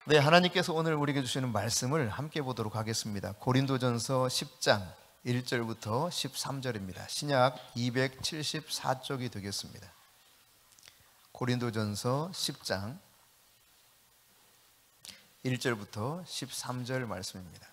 네, 하나님께서 오늘 우리에게 주시는 말씀을 함께 보도록 하겠습니다. 고린도전서 10장 1절부터 13절입니다. 신약 274쪽이 되겠습니다. 고린도전서 10장 1절부터 13절 말씀입니다.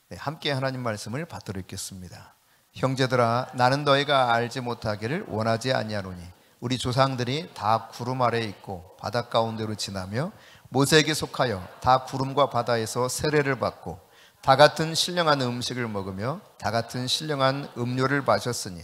네, 함께 하나님 말씀을 받들어 읽겠습니다. 형제들아, 나는 너희가 알지 못하기를 원하지 아니하노니 우리 조상들이 다 구름 아래에 있고 바다 가운데로 지나며 모세에게 속하여 다 구름과 바다에서 세례를 받고 다 같은 신령한 음식을 먹으며 다 같은 신령한 음료를 마셨으니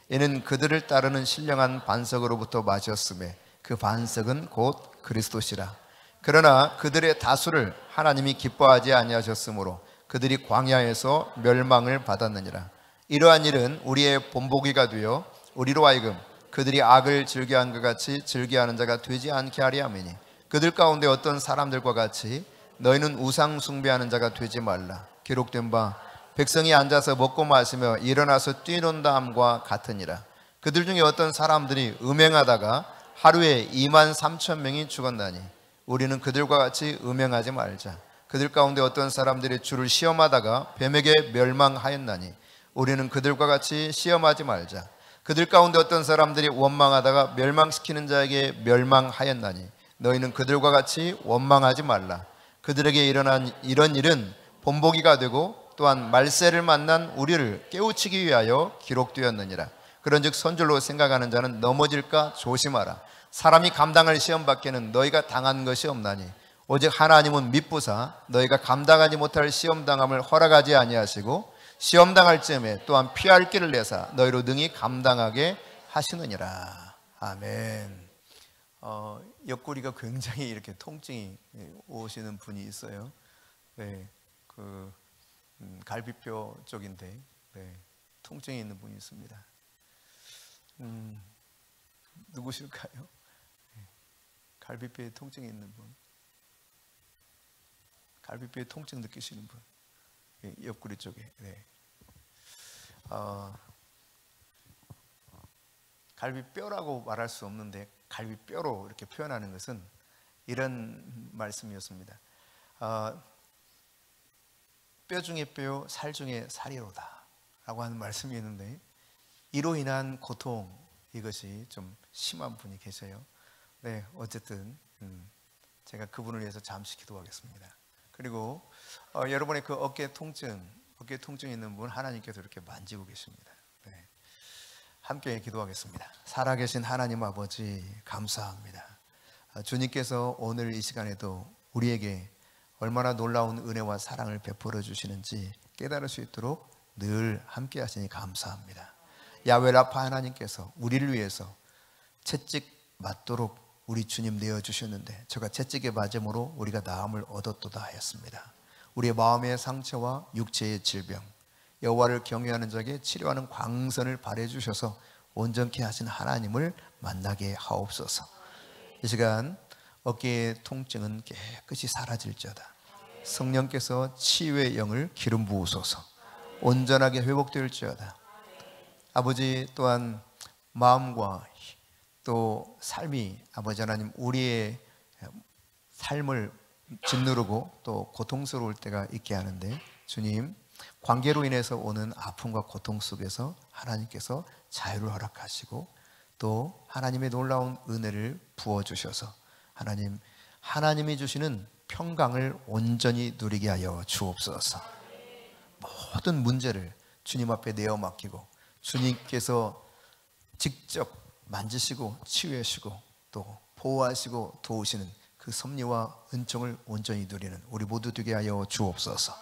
이는 그들을 따르는 신령한 반석으로부터 마셨음에 그 반석은 곧 그리스도시라. 그러나 그들의 다수를 하나님이 기뻐하지 아니하셨으므로 그들이 광야에서 멸망을 받았느니라. 이러한 일은 우리의 본보기가 되어 우리로 하여금 그들이 악을 즐겨한 것 같이 즐겨하는 자가 되지 않게 하려 함이니 그들 가운데 어떤 사람들과 같이 너희는 우상 숭배하는 자가 되지 말라. 기록된 바 백성이 앉아서 먹고 마시며 일어나서 뛰논다 함과 같으니라. 그들 중에 어떤 사람들이 음행하다가 하루에 23,000명이 죽었나니 우리는 그들과 같이 음행하지 말자. 그들 가운데 어떤 사람들이 주를 시험하다가 뱀에게 멸망하였나니 우리는 그들과 같이 시험하지 말자. 그들 가운데 어떤 사람들이 원망하다가 멸망시키는 자에게 멸망하였나니 너희는 그들과 같이 원망하지 말라. 그들에게 일어난 이런 일은 본보기가 되고 또한 말세를 만난 우리를 깨우치기 위하여 기록되었느니라. 그런즉 선줄로 생각하는 자는 넘어질까 조심하라. 사람이 감당할 시험 밖에는 너희가 당한 것이 없나니 오직 하나님은 미쁘사 너희가 감당하지 못할 시험당함을 허락하지 아니하시고 시험당할 즈음에 또한 피할 길을 내사 너희로 능히 감당하게 하시느니라. 아멘. 옆구리가 굉장히 이렇게 통증이 오시는 분이 있어요. 네, 갈비뼈 쪽인데 통증이 있는 분이 있습니다. 누구실까요? 갈비뼈에 통증이 있는 분, 갈비뼈에 통증 느끼시는 분, 옆구리 쪽에. 갈비뼈라고 말할 수 없는데 갈비뼈로 이렇게 표현하는 것은 이런 말씀이었습니다. 뼈 중에 뼈요, 살 중에 살이로다 라고 하는 말씀이 있는데 이로 인한 고통, 이것이 좀 심한 분이 계셔요. 네, 어쨌든 제가 그분을 위해서 잠시 기도하겠습니다. 그리고 여러분의 그 어깨 통증 있는 분 하나님께서 이렇게 만지고 계십니다. 네. 함께 기도하겠습니다. 살아계신 하나님 아버지 감사합니다. 주님께서 오늘 이 시간에도 우리에게 얼마나 놀라운 은혜와 사랑을 베풀어 주시는지 깨달을 수 있도록 늘 함께 하시니 감사합니다. 야훼 라파 하나님께서 우리를 위해서 채찍 맞도록 우리 주님 내어주셨는데 저가 채찍에 맞음으로 우리가 나음을 얻었도다 하였습니다. 우리의 마음의 상처와 육체의 질병, 여호와를 경외하는 자에게 치료하는 광선을 발해 주셔서 온전케 하신 하나님을 만나게 하옵소서. 이 시간 어깨의 통증은 깨끗이 사라질지어다. 성령께서 치유의 영을 기름 부으소서. 온전하게 회복될지어다. 아버지, 또한 마음과 또 삶이 아버지 하나님 우리의 삶을 짓누르고 또 고통스러울 때가 있게 하는데 주님, 관계로 인해서 오는 아픔과 고통 속에서 하나님께서 자유를 허락하시고 또 하나님의 놀라운 은혜를 부어주셔서 하나님이 주시는 평강을 온전히 누리게 하여 주옵소서. 모든 문제를 주님 앞에 내어 맡기고 주님께서 직접 만지시고 치유하시고 또 보호하시고 도우시는 그 섭리와 은총을 온전히 누리는 우리 모두 되게 하여 주옵소서.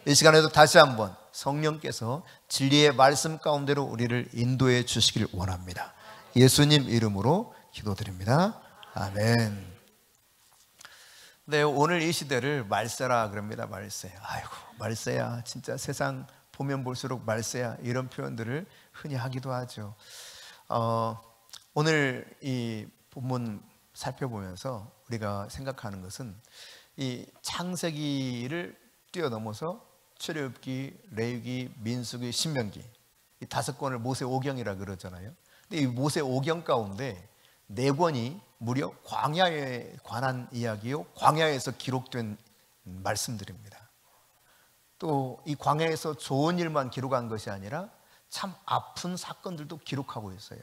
이 시간에도 다시 한번 성령께서 진리의 말씀 가운데로 우리를 인도해 주시길 원합니다. 예수님 이름으로 기도드립니다. 아멘. 네, 오늘 이 시대를 말세라 그럽니다. 말세. 아이고, 말세야. 진짜 세상 보면 볼수록 말세야. 이런 표현들을 흔히 하기도 하죠. 오늘 이 본문 살펴보면서 우리가 생각하는 것은 이 창세기를 뛰어넘어서 출애굽기, 레위기, 민수기, 신명기 이 5권을 모세 오경이라 그러잖아요. 근데 이 모세 오경 가운데 4권이 무려 광야에 관한 이야기요, 광야에서 기록된 말씀들입니다. 또 이 광야에서 좋은 일만 기록한 것이 아니라 참 아픈 사건들도 기록하고 있어요.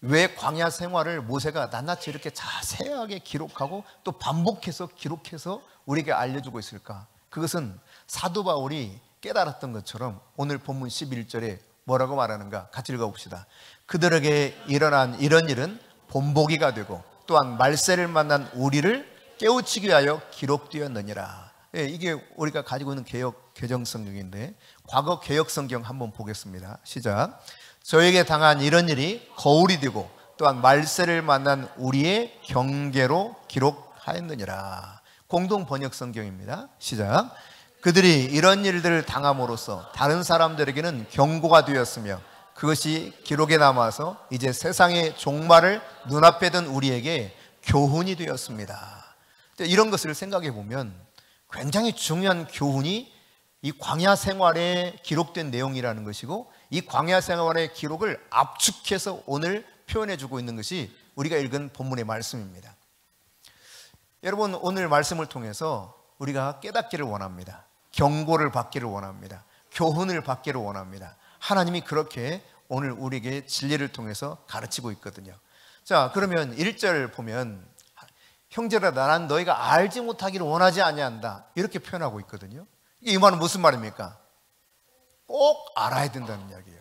왜 광야 생활을 모세가 낱낱이 이렇게 자세하게 기록하고 또 반복해서 기록해서 우리에게 알려주고 있을까? 그것은 사도 바울이 깨달았던 것처럼 오늘 본문 11절에 뭐라고 말하는가? 같이 읽어봅시다. 그들에게 일어난 이런 일은 본보기가 되고 또한 말세를 만난 우리를 깨우치기 위하여 기록되었느니라. 예, 이게 우리가 가지고 있는 개정 성경인데, 과거 개역 성경 한번 보겠습니다. 시작. 저에게 당한 이런 일이 거울이 되고 또한 말세를 만난 우리의 경계로 기록하였느니라. 공동 번역 성경입니다. 시작. 그들이 이런 일들을 당함으로써 다른 사람들에게는 경고가 되었으며 그것이 기록에 남아서 이제 세상의 종말을 눈앞에 둔 우리에게 교훈이 되었습니다. 이런 것을 생각해 보면 굉장히 중요한 교훈이 이 광야 생활에 기록된 내용이라는 것이고, 이 광야 생활의 기록을 압축해서 오늘 표현해 주고 있는 것이 우리가 읽은 본문의 말씀입니다. 여러분, 오늘 말씀을 통해서 우리가 깨닫기를 원합니다. 경고를 받기를 원합니다. 교훈을 받기를 원합니다. 하나님이 그렇게 오늘 우리에게 진리를 통해서 가르치고 있거든요. 자, 그러면 1절 보면 형제라 나는 너희가 알지 못하기를 원하지 아니한다, 이렇게 표현하고 있거든요. 이 말은 무슨 말입니까? 꼭 알아야 된다는 이야기예요.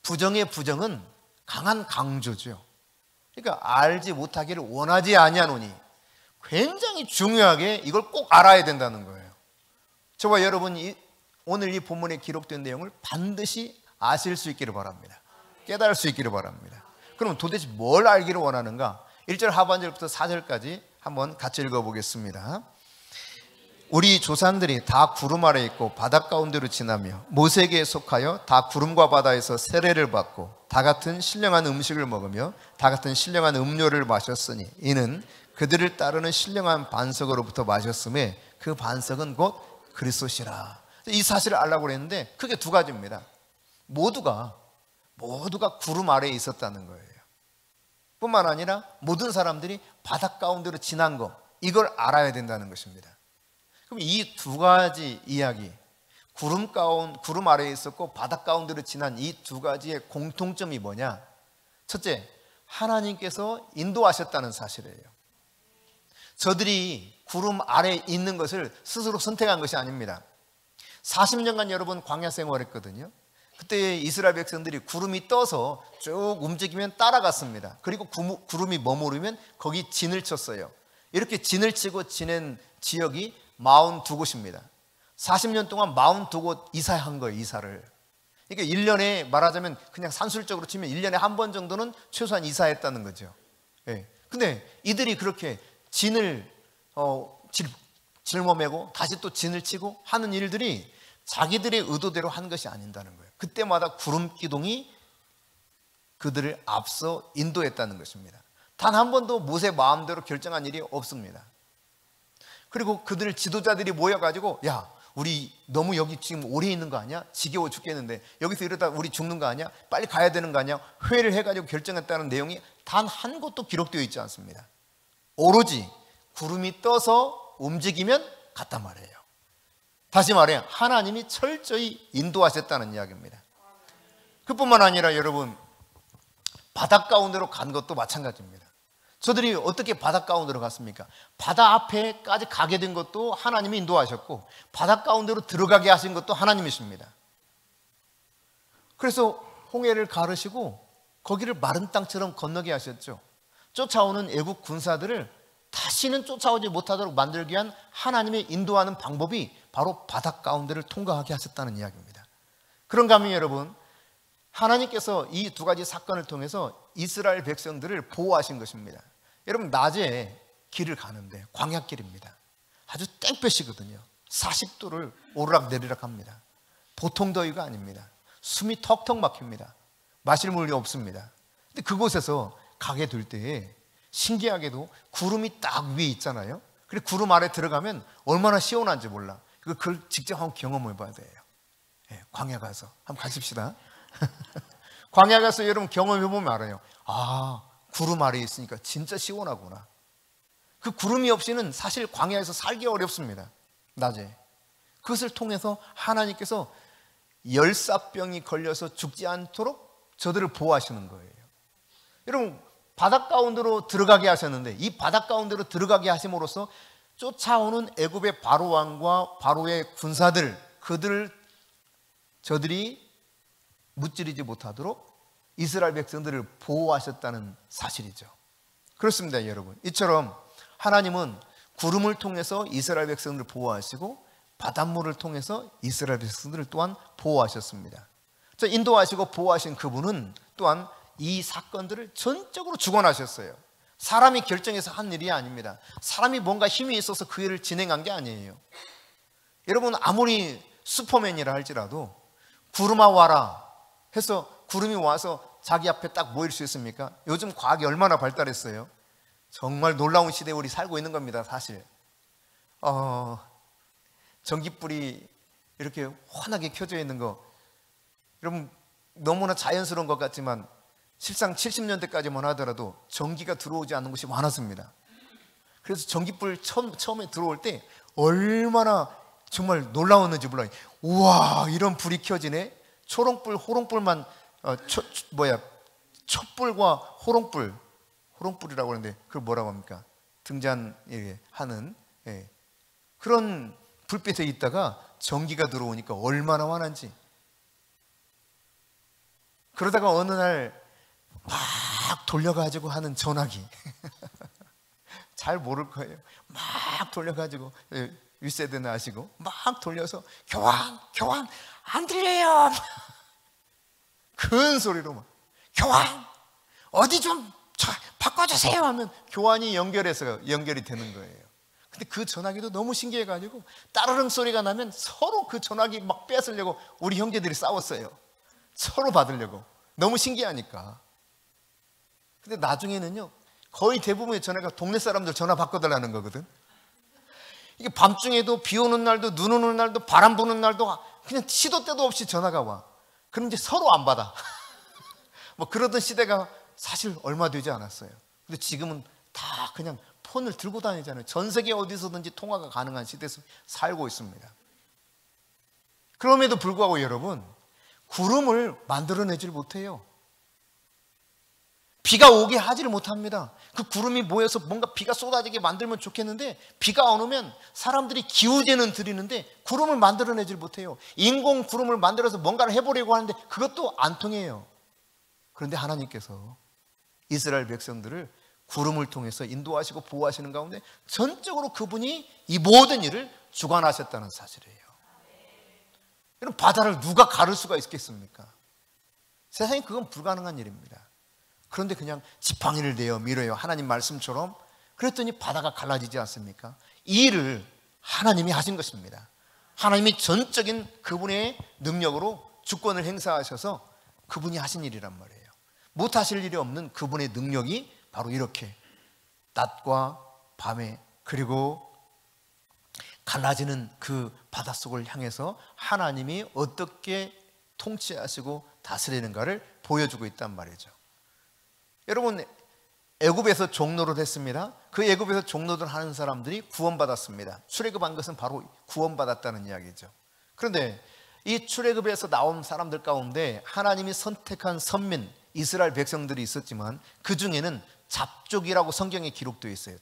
부정의 부정은 강한 강조죠. 그러니까 알지 못하기를 원하지 아니하노니, 굉장히 중요하게 이걸 꼭 알아야 된다는 거예요. 저와 여러분이 오늘 이 본문에 기록된 내용을 반드시 아실 수 있기를 바랍니다. 깨달을 수 있기를 바랍니다. 그럼 도대체 뭘 알기를 원하는가? 1절 하반절부터 4절까지 한번 같이 읽어보겠습니다. 우리 조상들이 다 구름 아래 있고 바닷 가운데로 지나며 모세에게 속하여 다 구름과 바다에서 세례를 받고 다 같은 신령한 음식을 먹으며 다 같은 신령한 음료를 마셨으니 이는 그들을 따르는 신령한 반석으로부터 마셨음에 그 반석은 곧 그리스도시라. 이 사실을 알라고 그랬는데 크게 두 가지입니다. 모두가 구름 아래에 있었다는 거예요. 뿐만 아니라 모든 사람들이 바닷 가운데로 지난 것, 이걸 알아야 된다는 것입니다. 그럼 이 두 가지 이야기, 구름 아래에 있었고 바닷 가운데로 지난 이 두 가지의 공통점이 뭐냐? 첫째, 하나님께서 인도하셨다는 사실이에요. 저들이 구름 아래에 있는 것을 스스로 선택한 것이 아닙니다. 40년간 여러분 광야 생활했거든요. 그때 이스라엘 백성들이 구름이 떠서 쭉 움직이면 따라갔습니다. 그리고 구름이 머무르면 거기 진을 쳤어요. 이렇게 진을 치고 지낸 지역이 42곳입니다. 40년 동안 42곳 이사한 거예요, 이사를. 그러니까 1년에 말하자면 그냥 산술적으로 치면 1년에 한 번 정도는 최소한 이사했다는 거죠. 예. 근데 이들이 그렇게 진을 짊어매고 다시 또 진을 치고 하는 일들이 자기들의 의도대로 한 것이 아닌다는 거예요. 그때마다 구름 기둥이 그들을 앞서 인도했다는 것입니다. 단 한 번도 모세 마음대로 결정한 일이 없습니다. 그리고 그들 지도자들이 모여가지고 야, 우리 너무 여기 지금 오래 있는 거 아니야? 지겨워 죽겠는데 여기서 이러다 우리 죽는 거 아니야? 빨리 가야 되는 거 아니야? 회의를 해가지고 결정했다는 내용이 단 한 곳도 기록되어 있지 않습니다. 오로지 구름이 떠서 움직이면 갔단 말이에요. 다시 말해 하나님이 철저히 인도하셨다는 이야기입니다. 그뿐만 아니라 여러분, 바닷 가운데로 간 것도 마찬가지입니다. 저들이 어떻게 바닷 가운데로 갔습니까? 바다 앞에까지 가게 된 것도 하나님이 인도하셨고 바닷 가운데로 들어가게 하신 것도 하나님이십니다. 그래서 홍해를 가르시고 거기를 마른 땅처럼 건너게 하셨죠. 쫓아오는 애국 군사들을 다시는 쫓아오지 못하도록 만들기 위한 하나님의 인도하는 방법이 바로 바닷 가운데를 통과하게 하셨다는 이야기입니다. 그런가 하면 여러분, 하나님께서 이 두 가지 사건을 통해서 이스라엘 백성들을 보호하신 것입니다. 여러분, 낮에 길을 가는데 광야길입니다. 아주 땡볕이거든요. 40도를 오르락내리락 합니다. 보통 더위가 아닙니다. 숨이 턱턱 막힙니다. 마실 물이 없습니다. 근데 그곳에서 가게 될 때에 신기하게도 구름이 딱 위에 있잖아요. 그리고 구름 아래 들어가면 얼마나 시원한지 몰라. 그걸 직접 한번 경험해 봐야 돼요. 네, 광야 가서 한번 가십시다. 광야 가서 여러분 경험해 보면 알아요. 아, 구름 아래에 있으니까 진짜 시원하구나. 그 구름이 없이는 사실 광야에서 살기 어렵습니다. 낮에. 그것을 통해서 하나님께서 열사병이 걸려서 죽지 않도록 저들을 보호하시는 거예요. 여러분, 바닷 가운데로 들어가게 하셨는데 이 바닷 가운데로 들어가게 하심으로써 쫓아오는 애굽의 바로 왕과 바로의 군사들, 저들이 무찌르지 못하도록 이스라엘 백성들을 보호하셨다는 사실이죠. 그렇습니다, 여러분. 이처럼 하나님은 구름을 통해서 이스라엘 백성들을 보호하시고 바닷물을 통해서 이스라엘 백성들을 또한 보호하셨습니다. 인도하시고 보호하신 그분은 또한 이 사건들을 전적으로 주관하셨어요. 사람이 결정해서 한 일이 아닙니다. 사람이 뭔가 힘이 있어서 그 일을 진행한 게 아니에요. 여러분, 아무리 슈퍼맨이라 할지라도 구름아 와라 해서 구름이 와서 자기 앞에 딱 모일 수 있습니까? 요즘 과학이 얼마나 발달했어요. 정말 놀라운 시대에 우리 살고 있는 겁니다. 사실 전기불이 이렇게 환하게 켜져 있는 거, 여러분 너무나 자연스러운 것 같지만 실상 70년대까지만 하더라도 전기가 들어오지 않는 곳이 많았습니다. 그래서 전기불 처음에 들어올 때 얼마나 정말 놀라웠는지 몰라요. 우와, 이런 불이 켜지네. 초롱불, 호롱불만 촛불과 호롱불이라고 하는데 그걸 뭐라고 합니까? 등잔에 하는 그런 불빛에 있다가 전기가 들어오니까 얼마나 환한지. 그러다가 어느 날 막 돌려가지고 하는 전화기 잘 모를 거예요. 막 돌려가지고, 윗세대는 아시고, 막 돌려서 교환 안 들려요. 큰 소리로 막 교환 어디 좀 바꿔주세요 하면 교환이 연결이 되는 거예요. 근데 그 전화기도 너무 신기해가지고 따르릉 소리가 나면 서로 그 전화기 막 뺏으려고 우리 형제들이 싸웠어요. 서로 받으려고. 너무 신기하니까. 근데 나중에는요, 거의 대부분의 전화가 동네 사람들 전화 바꿔달라는 거거든. 이게 밤중에도 비 오는 날도 눈 오는 날도 바람 부는 날도 그냥 시도 때도 없이 전화가 와. 그럼 이제 서로 안 받아. 뭐 그러던 시대가 사실 얼마 되지 않았어요. 근데 지금은 다 그냥 폰을 들고 다니잖아요. 전 세계 어디서든지 통화가 가능한 시대에서 살고 있습니다. 그럼에도 불구하고 여러분, 구름을 만들어내질 못해요. 비가 오게 하지를 못합니다. 그 구름이 모여서 뭔가 비가 쏟아지게 만들면 좋겠는데 비가 안 오면 사람들이 기우제는 드리는데 구름을 만들어내질 못해요. 인공 구름을 만들어서 뭔가를 해보려고 하는데 그것도 안 통해요. 그런데 하나님께서 이스라엘 백성들을 구름을 통해서 인도하시고 보호하시는 가운데 전적으로 그분이 이 모든 일을 주관하셨다는 사실이에요. 여러분, 바다를 누가 가를 수가 있겠습니까? 세상에 그건 불가능한 일입니다. 그런데 그냥 지팡이를 내어 밀어요. 하나님 말씀처럼. 그랬더니 바다가 갈라지지 않습니까? 이 일을 하나님이 하신 것입니다. 하나님이 전적인 그분의 능력으로 주권을 행사하셔서 그분이 하신 일이란 말이에요. 못하실 일이 없는 그분의 능력이 바로 이렇게 낮과 밤에 그리고 갈라지는 그 바닷속을 향해서 하나님이 어떻게 통치하시고 다스리는가를 보여주고 있단 말이죠. 여러분, 애굽에서 종노릇 했습니다. 그 애굽에서 종노릇 하는 사람들이 구원받았습니다. 출애굽한 것은 바로 구원받았다는 이야기죠. 그런데 이 출애굽에서 나온 사람들 가운데 하나님이 선택한 선민 이스라엘 백성들이 있었지만 그 중에는 잡족이라고 성경에 기록되어 있어요.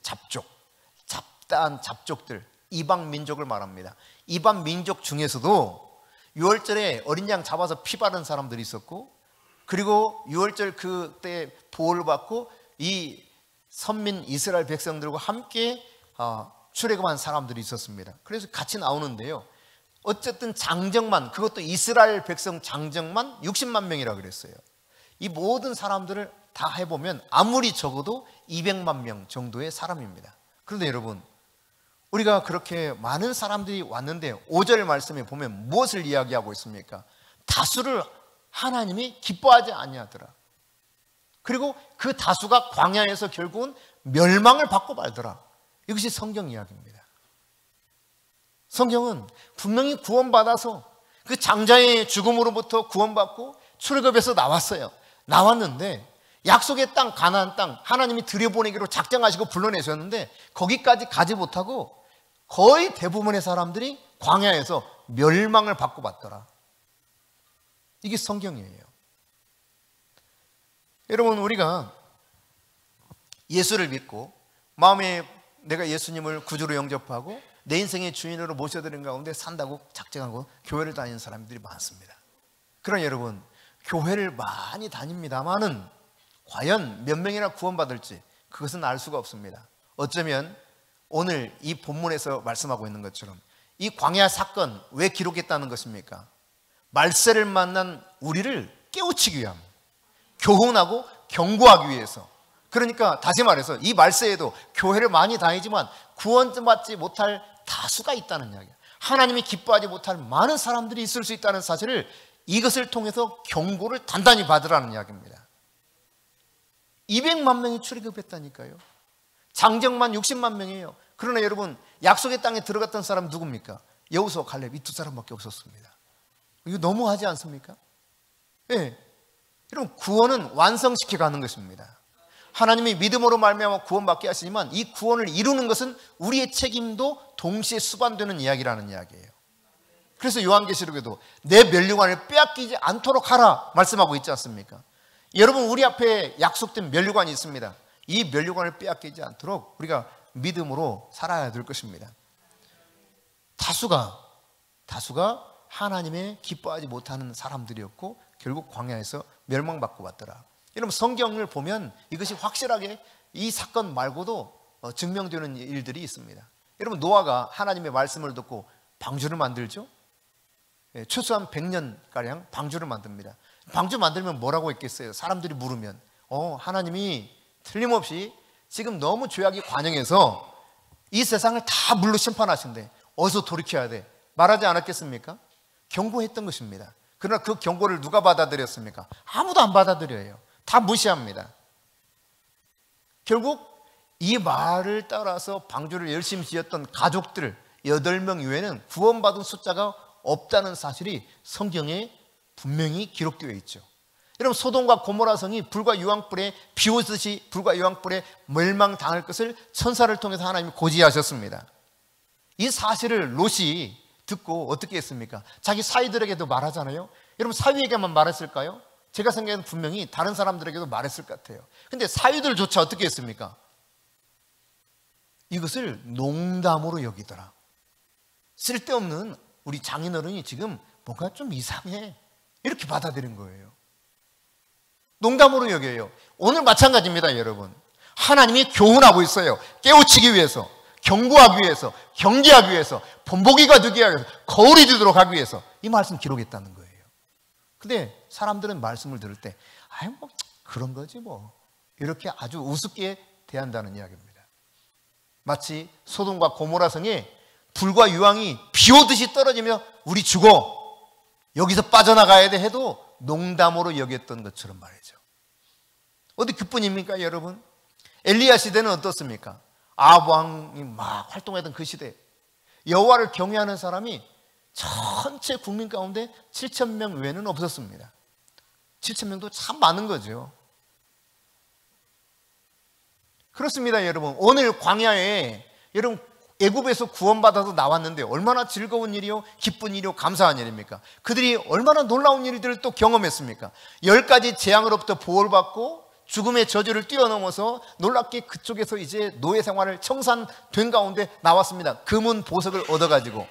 잡다한 잡족들, 이방 민족을 말합니다. 이방 민족 중에서도 유월절에 어린 양 잡아서 피 바른 사람들이 있었고, 그리고 유월절 그때 보호를 받고 이 선민 이스라엘 백성들과 함께 출애굽한 사람들이 있었습니다. 그래서 같이 나오는데요, 어쨌든 장정만, 그것도 이스라엘 백성 장정만 60만 명이라 그랬어요. 이 모든 사람들을 다 해보면 아무리 적어도 200만 명 정도의 사람입니다. 그런데 여러분, 우리가 그렇게 많은 사람들이 왔는데 5절 말씀에 보면 무엇을 이야기하고 있습니까? 다수를 하나님이 기뻐하지 아니하더라. 그리고 그 다수가 광야에서 결국은 멸망을 받고 말더라. 이것이 성경 이야기입니다. 성경은 분명히 구원받아서 그 장자의 죽음으로부터 구원받고 출애굽에서 나왔어요. 나왔는데 약속의 땅, 가나안 땅 하나님이 들여보내기로 작정하시고 불러내셨는데 거기까지 가지 못하고 거의 대부분의 사람들이 광야에서 멸망을 받고 받더라. 이게 성경이에요. 여러분, 우리가 예수를 믿고 마음에 내가 예수님을 구주로 영접하고 내 인생의 주인으로 모셔드린 가운데 산다고 작정하고 교회를 다니는 사람들이 많습니다. 그러나 여러분, 교회를 많이 다닙니다마는 과연 몇 명이나 구원받을지 그것은 알 수가 없습니다. 어쩌면 오늘 이 본문에서 말씀하고 있는 것처럼 이 광야 사건 왜 기록했다는 것입니까? 말세를 만난 우리를 깨우치기 위함, 교훈하고 경고하기 위해서. 그러니까 다시 말해서 이 말세에도 교회를 많이 다니지만 구원받지 못할 다수가 있다는 이야기예요. 하나님이 기뻐하지 못할 많은 사람들이 있을 수 있다는 사실을 이것을 통해서 경고를 단단히 받으라는 이야기입니다. 200만 명이 출애굽했다니까요. 장정만 60만 명이에요. 그러나 여러분, 약속의 땅에 들어갔던 사람 누굽니까? 여호수아, 갈렙, 이 두 사람밖에 없었습니다. 이거 너무하지 않습니까? 네. 여러분, 구원은 완성시켜 가는 것입니다. 하나님이 믿음으로 말미암아 구원받게 하시지만 이 구원을 이루는 것은 우리의 책임도 동시에 수반되는 이야기라는 이야기예요. 그래서 요한계시록에도 내 면류관을 빼앗기지 않도록 하라 말씀하고 있지 않습니까? 여러분, 우리 앞에 약속된 면류관이 있습니다. 이 면류관을 빼앗기지 않도록 우리가 믿음으로 살아야 될 것입니다. 다수가 하나님의 기뻐하지 못하는 사람들이었고 결국 광야에서 멸망받고 왔더라. 여러분, 성경을 보면 이것이 확실하게 이 사건 말고도 증명되는 일들이 있습니다. 여러분, 노아가 하나님의 말씀을 듣고 방주를 만들죠. 최소한 100년가량 방주를 만듭니다. 방주 만들면 뭐라고 했겠어요? 사람들이 물으면 하나님이 틀림없이 지금 너무 죄악이 관영해서 이 세상을 다 물로 심판하신대. 어서 돌이켜야 돼. 말하지 않았겠습니까? 경고했던 것입니다. 그러나 그 경고를 누가 받아들였습니까? 아무도 안 받아들여요. 다 무시합니다. 결국 이 말을 따라서 방주를 열심히 지었던 가족들 8명 이외에는 구원받은 숫자가 없다는 사실이 성경에 분명히 기록되어 있죠. 여러분, 소돔과 고모라 성이 불과 유황불에 비오듯이 불과 유황불에 멸망당할 것을 천사를 통해서 하나님이 고지하셨습니다. 이 사실을 롯이 듣고 어떻게 했습니까? 자기 사위들에게도 말하잖아요. 여러분, 사위에게만 말했을까요? 제가 생각에는 분명히 다른 사람들에게도 말했을 것 같아요. 근데 사위들조차 어떻게 했습니까? 이것을 농담으로 여기더라. 쓸데없는 우리 장인어른이 지금 뭔가 좀 이상해, 이렇게 받아들인 거예요. 농담으로 여겨요. 오늘 마찬가지입니다, 여러분. 하나님이 교훈하고 있어요. 깨우치기 위해서, 경고하기 위해서, 경계하기 위해서, 본보기가 되기 위해서, 거울이 되도록 하기 위해서 이 말씀 기록했다는 거예요. 근데 사람들은 말씀을 들을 때 뭐 그런 거지 뭐, 이렇게 아주 우습게 대한다는 이야기입니다. 마치 소돔과 고모라 성에 불과 유황이 비 오듯이 떨어지며 우리 죽어, 여기서 빠져나가야 돼 해도 농담으로 여겼던 것처럼 말이죠. 어디 그뿐입니까, 여러분? 엘리야 시대는 어떻습니까? 아합 왕이 막 활동하던 그 시대, 여호와를 경외하는 사람이 전체 국민 가운데 7,000명 외에는 없었습니다. 7,000명도 참 많은 거죠. 그렇습니다, 여러분. 오늘 광야에 여러분 애굽에서 구원받아서 나왔는데 얼마나 즐거운 일이요, 기쁜 일이요, 감사한 일입니까? 그들이 얼마나 놀라운 일들을 또 경험했습니까? 10가지 재앙으로부터 보호를 받고 죽음의 저주를 뛰어넘어서 놀랍게 그쪽에서 이제 노예 생활을 청산된 가운데 나왔습니다. 금은 보석을 얻어가지고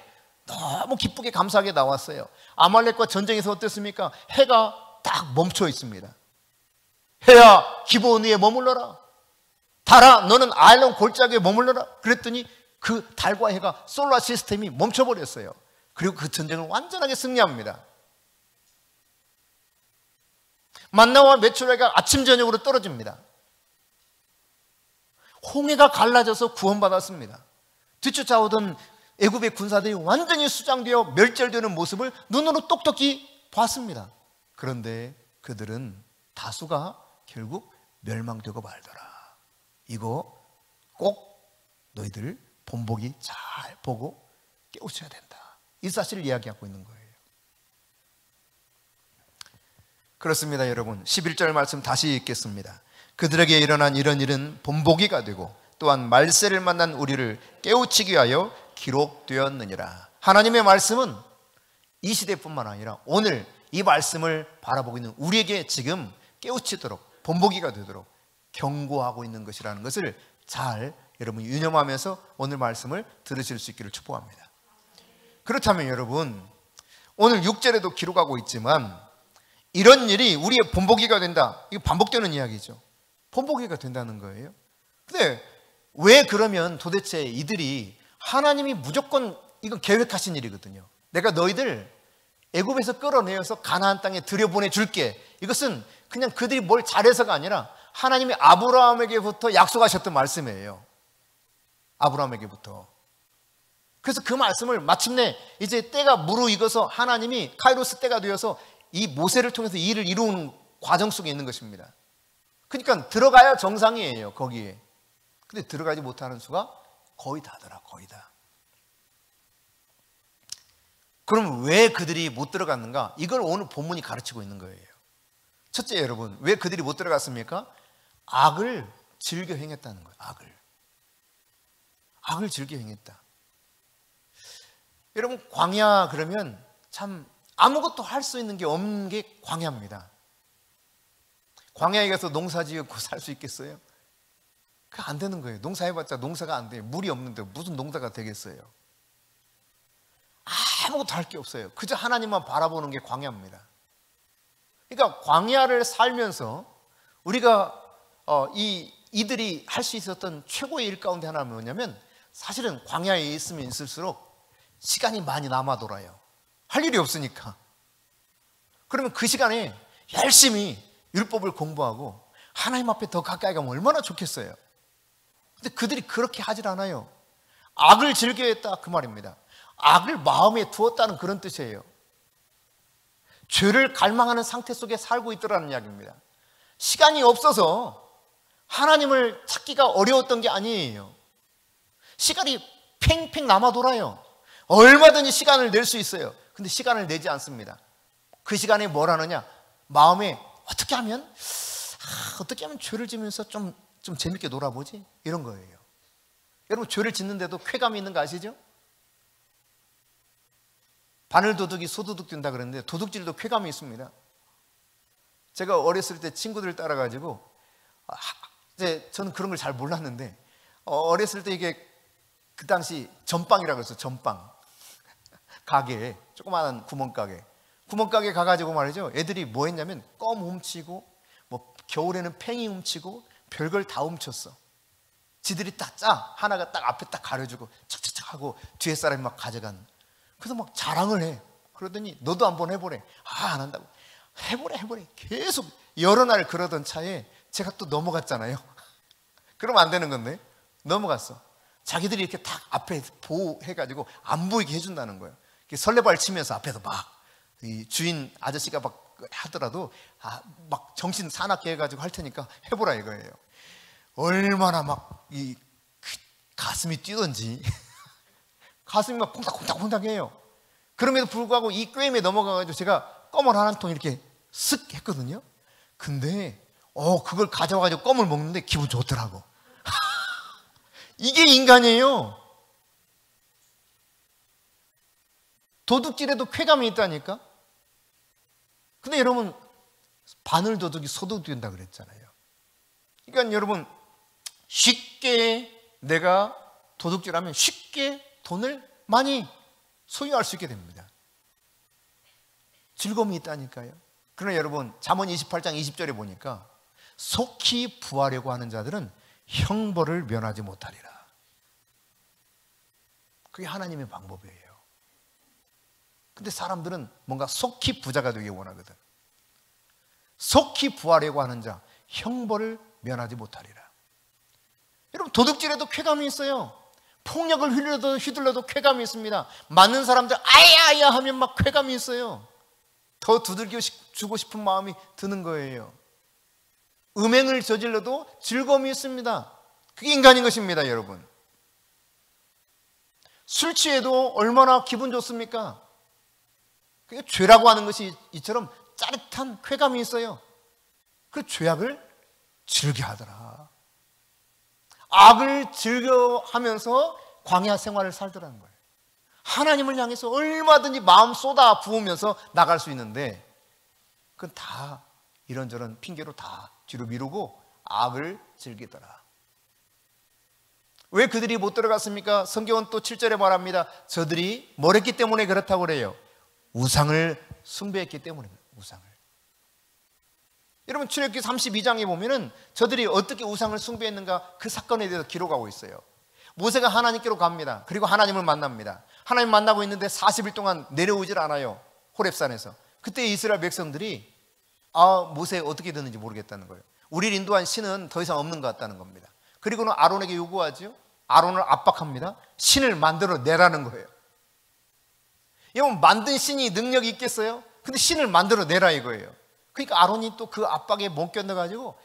너무 기쁘게 감사하게 나왔어요. 아말렉과 전쟁에서 어땠습니까? 해가 딱 멈춰 있습니다. 해야 기브온 위에 머물러라, 달아 너는 아일론 골짜기에 머물러라. 그랬더니 그 달과 해가 솔라 시스템이 멈춰버렸어요. 그리고 그 전쟁을 완전하게 승리합니다. 만나와 메추라기가 아침 저녁으로 떨어집니다. 홍해가 갈라져서 구원받았습니다. 뒤쫓아오던 애굽의 군사들이 완전히 수장되어 멸절되는 모습을 눈으로 똑똑히 봤습니다. 그런데 그들은 다수가 결국 멸망되고 말더라. 이거 꼭 너희들 본보기 잘 보고 깨우쳐야 된다. 이 사실을 이야기하고 있는 거예요. 그렇습니다, 여러분. 11절 말씀 다시 읽겠습니다. 그들에게 일어난 이런 일은 본보기가 되고 또한 말세를 만난 우리를 깨우치기 위하여 기록되었느니라. 하나님의 말씀은 이 시대뿐만 아니라 오늘 이 말씀을 바라보고 있는 우리에게 지금 깨우치도록 본보기가 되도록 경고하고 있는 것이라는 것을 잘 여러분 유념하면서 오늘 말씀을 들으실 수 있기를 축복합니다. 그렇다면 여러분, 오늘 6절에도 기록하고 있지만 이런 일이 우리의 본보기가 된다. 이거 반복되는 이야기죠. 본보기가 된다는 거예요. 근데 왜 그러면 도대체 이들이 하나님이 무조건 이건 계획하신 일이거든요. 내가 너희들 애굽에서 끌어내어서 가나안 땅에 들여보내 줄게. 이것은 그냥 그들이 뭘 잘해서가 아니라 하나님이 아브라함에게부터 약속하셨던 말씀이에요. 아브라함에게부터. 그래서 그 말씀을 마침내 이제 때가 무르익어서 하나님이 카이로스 때가 되어서 이 모세를 통해서 이 일을 이루는 과정 속에 있는 것입니다. 그러니까 들어가야 정상이에요, 거기에. 근데 들어가지 못하는 수가 거의 다더라, 거의 다. 그럼 왜 그들이 못 들어갔는가? 이걸 오늘 본문이 가르치고 있는 거예요. 첫째, 여러분, 왜 그들이 못 들어갔습니까? 악을 즐겨 행했다는 거예요. 악을 즐겨 행했다. 여러분, 광야 그러면 참 아무것도 할 수 있는 게 없는 게 광야입니다. 광야에 가서 농사 지었고 살 수 있겠어요? 그거 안 되는 거예요. 농사해봤자 농사가 안 돼요. 물이 없는데 무슨 농사가 되겠어요? 아무것도 할 게 없어요. 그저 하나님만 바라보는 게 광야입니다. 그러니까 광야를 살면서 우리가 이들이 할 수 있었던 최고의 일 가운데 하나는 뭐냐면 사실은 광야에 있으면 있을수록 시간이 많이 남아 돌아요. 할 일이 없으니까. 그러면 그 시간에 열심히 율법을 공부하고 하나님 앞에 더 가까이 가면 얼마나 좋겠어요. 근데 그들이 그렇게 하질 않아요. 악을 즐겨했다, 그 말입니다. 악을 마음에 두었다는 그런 뜻이에요. 죄를 갈망하는 상태 속에 살고 있더라는 이야기입니다. 시간이 없어서 하나님을 찾기가 어려웠던 게 아니에요. 시간이 팽팽 남아 돌아요. 얼마든지 시간을 낼 수 있어요. 근데 시간을 내지 않습니다. 그 시간에 뭘 하느냐? 마음에 어떻게 하면 죄를 지면서 좀 재밌게 놀아보지? 이런 거예요. 여러분, 죄를 짓는데도 쾌감이 있는 거 아시죠? 바늘도둑이 소도둑 된다 그러는데 도둑질도 쾌감이 있습니다. 제가 어렸을 때 친구들 따라가지고 이제 저는 그런 걸 잘 몰랐는데 어렸을 때 이게 그 당시 전빵이라고 했어요. 전빵 가게에 조그마한 구멍가게 가가지고 말이죠. 애들이 뭐 했냐면 껌 훔치고 뭐 겨울에는 팽이 훔치고 별걸 다 훔쳤어. 지들이 딱 하나가 딱 앞에 딱 가려주고 착착착 하고 뒤에 사람이 막 가져간. 그래서 막 자랑을 해. 그러더니 너도 한번 해보래. 안 한다고. 해보래. 계속 여러 날 그러던 차에 제가 또 넘어갔잖아요. 그러면 안 되는 건데 넘어갔어. 자기들이 이렇게 딱 앞에 보호해가지고 안 보이게 해준다는 거예요. 설레발 치면서 앞에서 막 이 주인 아저씨가 막 하더라도 막 정신 사납게 해가지고 할 테니까 해보라 이거예요. 얼마나 막 이 가슴이 뛰던지 가슴이 막 콩닥콩닥콩닥해요. 그럼에도 불구하고 이 꾀임에 넘어가가지고 제가 껌을 한 통 이렇게 쓱 했거든요. 근데 그걸 가져와가지고 껌을 먹는데 기분 좋더라고. 이게 인간이에요. 도둑질에도 쾌감이 있다니까. 근데 여러분, 바늘도둑이 소도둑 된다 그랬잖아요. 그러니까 여러분, 쉽게 내가 도둑질하면 쉽게 돈을 많이 소유할 수 있게 됩니다. 즐거움이 있다니까요. 그러나 여러분, 잠언 28장 20절에 보니까 속히 부하려고 하는 자들은 형벌을 면하지 못하리라. 그게 하나님의 방법이에요. 근데 사람들은 뭔가 속히 부자가 되기 원하거든. 속히 부하려고 하는 자 형벌을 면하지 못하리라. 여러분, 도둑질에도 쾌감이 있어요. 폭력을 휘둘러도 쾌감이 있습니다. 맞는 사람들 아야 하면 막 쾌감이 있어요. 더 두들겨 주고 싶은 마음이 드는 거예요. 음행을 저질러도 즐거움이 있습니다. 그게 인간인 것입니다, 여러분. 술 취해도 얼마나 기분 좋습니까? 그게 죄라고 하는 것이 이처럼 짜릿한 쾌감이 있어요. 그 죄악을 즐겨하더라. 악을 즐겨하면서 광야 생활을 살더라는 거예요. 하나님을 향해서 얼마든지 마음 쏟아 부으면서 나갈 수 있는데 그건 다 이런저런 핑계로 다 뒤로 미루고 악을 즐기더라. 왜 그들이 못 들어갔습니까? 성경은 또 7절에 말합니다. 저들이 뭘 했기 때문에 그렇다고 그래요? 우상을 숭배했기 때문에. 우상을. 여러분 출애굽기 32장에 보면은 저들이 어떻게 우상을 숭배했는가 그 사건에 대해서 기록하고 있어요. 모세가 하나님께로 갑니다. 그리고 하나님을 만납니다. 하나님 만나고 있는데 40일 동안 내려오질 않아요. 호렙산에서. 그때 이스라엘 백성들이 모세 어떻게 됐는지 모르겠다는 거예요. 우리를 인도한 신은 더 이상 없는 것 같다는 겁니다. 그리고는 아론에게 요구하죠. 아론을 압박합니다. 신을 만들어 내라는 거예요. 여러분 만든 신이 능력이 있겠어요? 근데 신을 만들어 내라 이거예요. 그러니까 아론이 또 그 압박에 못 견뎌가지고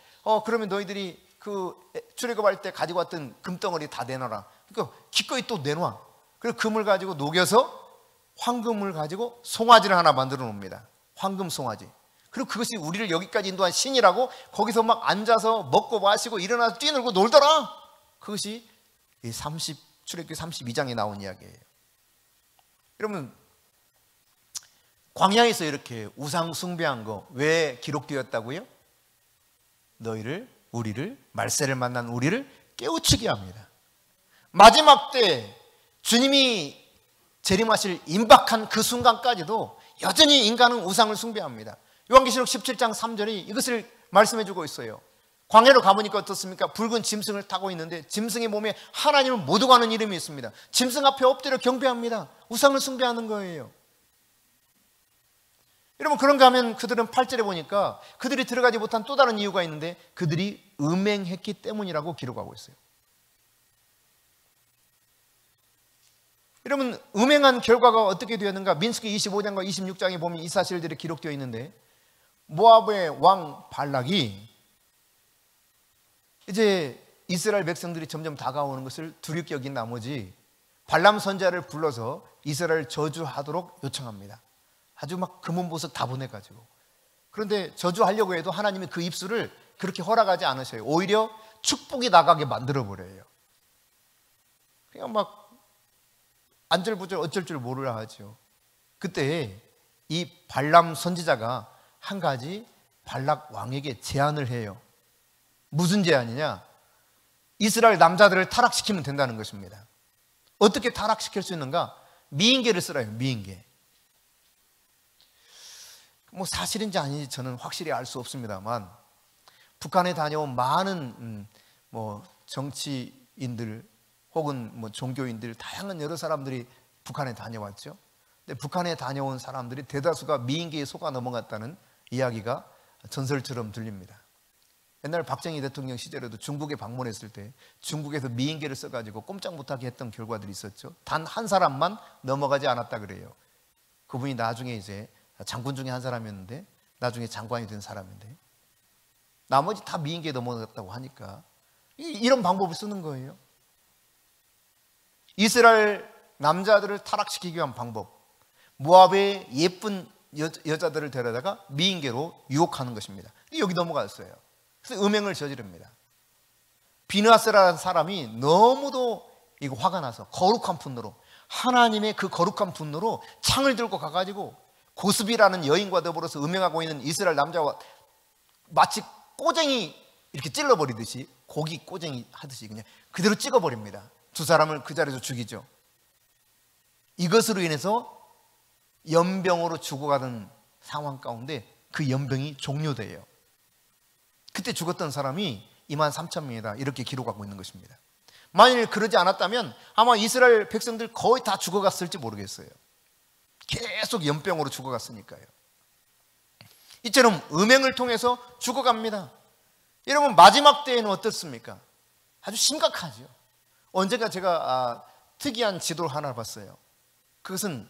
그러면 너희들이 그 출애굽할 때 가지고 왔던 금덩어리 다 내놔라. 그러니까 기꺼이 또 내놔. 그리고 금을 가지고 녹여서 황금을 가지고 송아지를 하나 만들어 놓습니다. 황금 송아지. 그리고 그것이 우리를 여기까지 인도한 신이라고 거기서 막 앉아서 먹고 마시고 일어나서 뛰놀고 놀더라. 그것이 출애굽기 32장에 나온 이야기예요. 여러분 광야에서 이렇게 우상 숭배한 거 왜 기록되었다고요? 우리를 말세를 만난 우리를 깨우치게 합니다. 마지막 때 주님이 재림하실 임박한 그 순간까지도 여전히 인간은 우상을 숭배합니다. 요한계시록 17장 3절이 이것을 말씀해 주고 있어요. 광야로 가보니까 어떻습니까? 붉은 짐승을 타고 있는데 짐승의 몸에 하나님을 못 오가는 이름이 있습니다. 짐승 앞에 엎드려 경배합니다. 우상을 숭배하는 거예요. 여러분 그런가 하면 그들은 8절에 보니까 그들이 들어가지 못한 또 다른 이유가 있는데 그들이 음행했기 때문이라고 기록하고 있어요. 여러분 음행한 결과가 어떻게 되었는가? 민수기 25장과 26장에 보면 이 사실들이 기록되어 있는데 모압의 왕 발락이 이제 이스라엘 백성들이 점점 다가오는 것을 두렵게 여긴 나머지 발람 선지자를 불러서 이스라엘 저주하도록 요청합니다. 아주 막 금은보석 다 보내가지고. 그런데 저주하려고 해도 하나님이 그 입술을 그렇게 허락하지 않으셔요. 오히려 축복이 나가게 만들어버려요. 그냥 막 안절부절 어쩔 줄 모르라 하죠. 그때 이 발람 선지자가 한 가지 발락 왕에게 제안을 해요. 무슨 제안이냐? 이스라엘 남자들을 타락시키면 된다는 것입니다. 어떻게 타락시킬 수 있는가? 미인계를 쓰라요. 미인계. 뭐 사실인지 아닌지 저는 확실히 알 수 없습니다만 북한에 다녀온 많은 정치인들 혹은 종교인들 다양한 여러 사람들이 북한에 다녀왔죠. 근데 북한에 다녀온 사람들이 대다수가 미인계에 속아 넘어갔다는 이야기가 전설처럼 들립니다. 옛날 박정희 대통령 시절에도 중국에 방문했을 때 중국에서 미인계를 써가지고 꼼짝 못하게 했던 결과들이 있었죠. 단 한 사람만 넘어가지 않았다 그래요. 그분이 나중에 이제 장군 중에 한 사람이었는데 나중에 장관이 된 사람인데 나머지 다 미인계에 넘어갔다고 하니까 이런 방법을 쓰는 거예요. 이스라엘 남자들을 타락시키기 위한 방법, 모압의 예쁜 여자들을 데려다가 미인계로 유혹하는 것입니다. 여기 넘어갔어요. 그래서 음행을 저지릅니다. 비느하스라는 사람이 너무도 이거 화가 나서 거룩한 분노로 하나님의 그 거룩한 분노로 창을 들고 가가지고 고스비라는 여인과 더불어서 음행하고 있는 이스라엘 남자와 마치 꼬쟁이 이렇게 찔러버리듯이 고기 꼬쟁이 하듯이 그냥 그대로 찍어버립니다. 두 사람을 그 자리에서 죽이죠. 이것으로 인해서 연병으로 죽어가던 상황 가운데 그 연병이 종료돼요. 그때 죽었던 사람이 23,000명이다 이렇게 기록하고 있는 것입니다. 만일 그러지 않았다면 아마 이스라엘 백성들 거의 다 죽어갔을지 모르겠어요. 계속 연병으로 죽어갔으니까요. 이처럼 음행을 통해서 죽어갑니다. 여러분 마지막 때에는 어떻습니까? 아주 심각하죠. 언젠가 제가 특이한 지도를 하나 봤어요. 그것은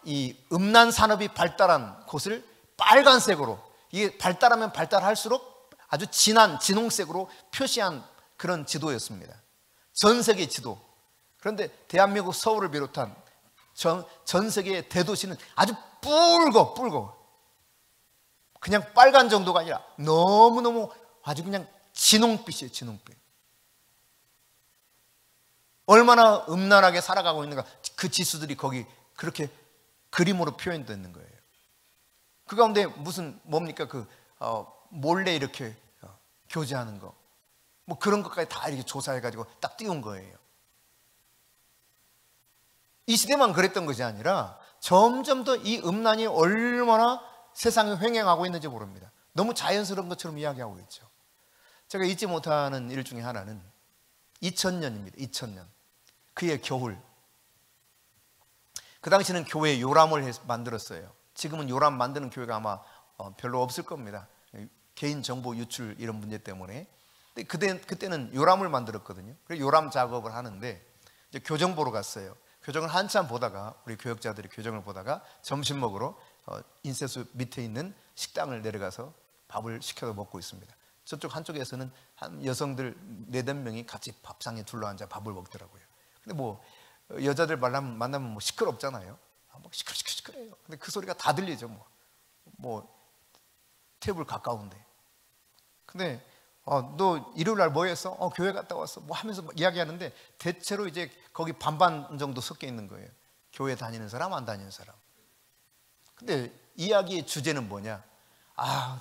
이 음란 산업이 발달한 곳을 빨간색으로, 이게 발달하면 발달할수록 아주 진한 진홍색으로 표시한 그런 지도였습니다. 전 세계 지도. 그런데 대한민국 서울을 비롯한 전 세계의 대도시는 아주 붉어. 그냥 빨간 정도가 아니라 너무너무 아주 그냥 진홍빛이에요. 진홍빛. 얼마나 음란하게 살아가고 있는가, 그 지수들이 거기 그렇게 그림으로 표현되는 거예요. 그 가운데 무슨 뭡니까? 몰래 이렇게 교제하는 거, 뭐 그런 것까지 다 이렇게 조사해가지고 딱 띄운 거예요. 이 시대만 그랬던 것이 아니라 점점 더 이 음란이 얼마나 세상에 횡행하고 있는지 모릅니다. 너무 자연스러운 것처럼 이야기하고 있죠. 제가 잊지 못하는 일 중에 하나는 2000년입니다. 2000년. 그의 겨울. 그 당시는 교회에 요람을 만들었어요. 지금은 요람 만드는 교회가 아마 별로 없을 겁니다. 개인정보 유출 이런 문제 때문에. 근데 그때는 요람을 만들었거든요. 그래서 요람 작업을 하는데 이제 교정 보러 갔어요. 교정을 한참 보다가, 우리 교역자들이 교정을 보다가 점심 먹으러 인쇄소 밑에 있는 식당을 내려가서 밥을 시켜서 먹고 있습니다. 저쪽 한쪽에서는 한 여성들 4-5명이 같이 밥상에 둘러앉아 밥을 먹더라고요. 근데 뭐 여자들 만나면 뭐 시끄럽잖아요. 뭐 시끄러워요. 근데 그 소리가 다 들리죠. 뭐 테이블 가까운데. 근데 너 일요일 날 뭐 했어? 교회 갔다 왔어. 뭐 하면서 이야기하는데 대체로 이제 거기 반반 정도 섞여 있는 거예요. 교회 다니는 사람, 안 다니는 사람. 근데 이야기의 주제는 뭐냐?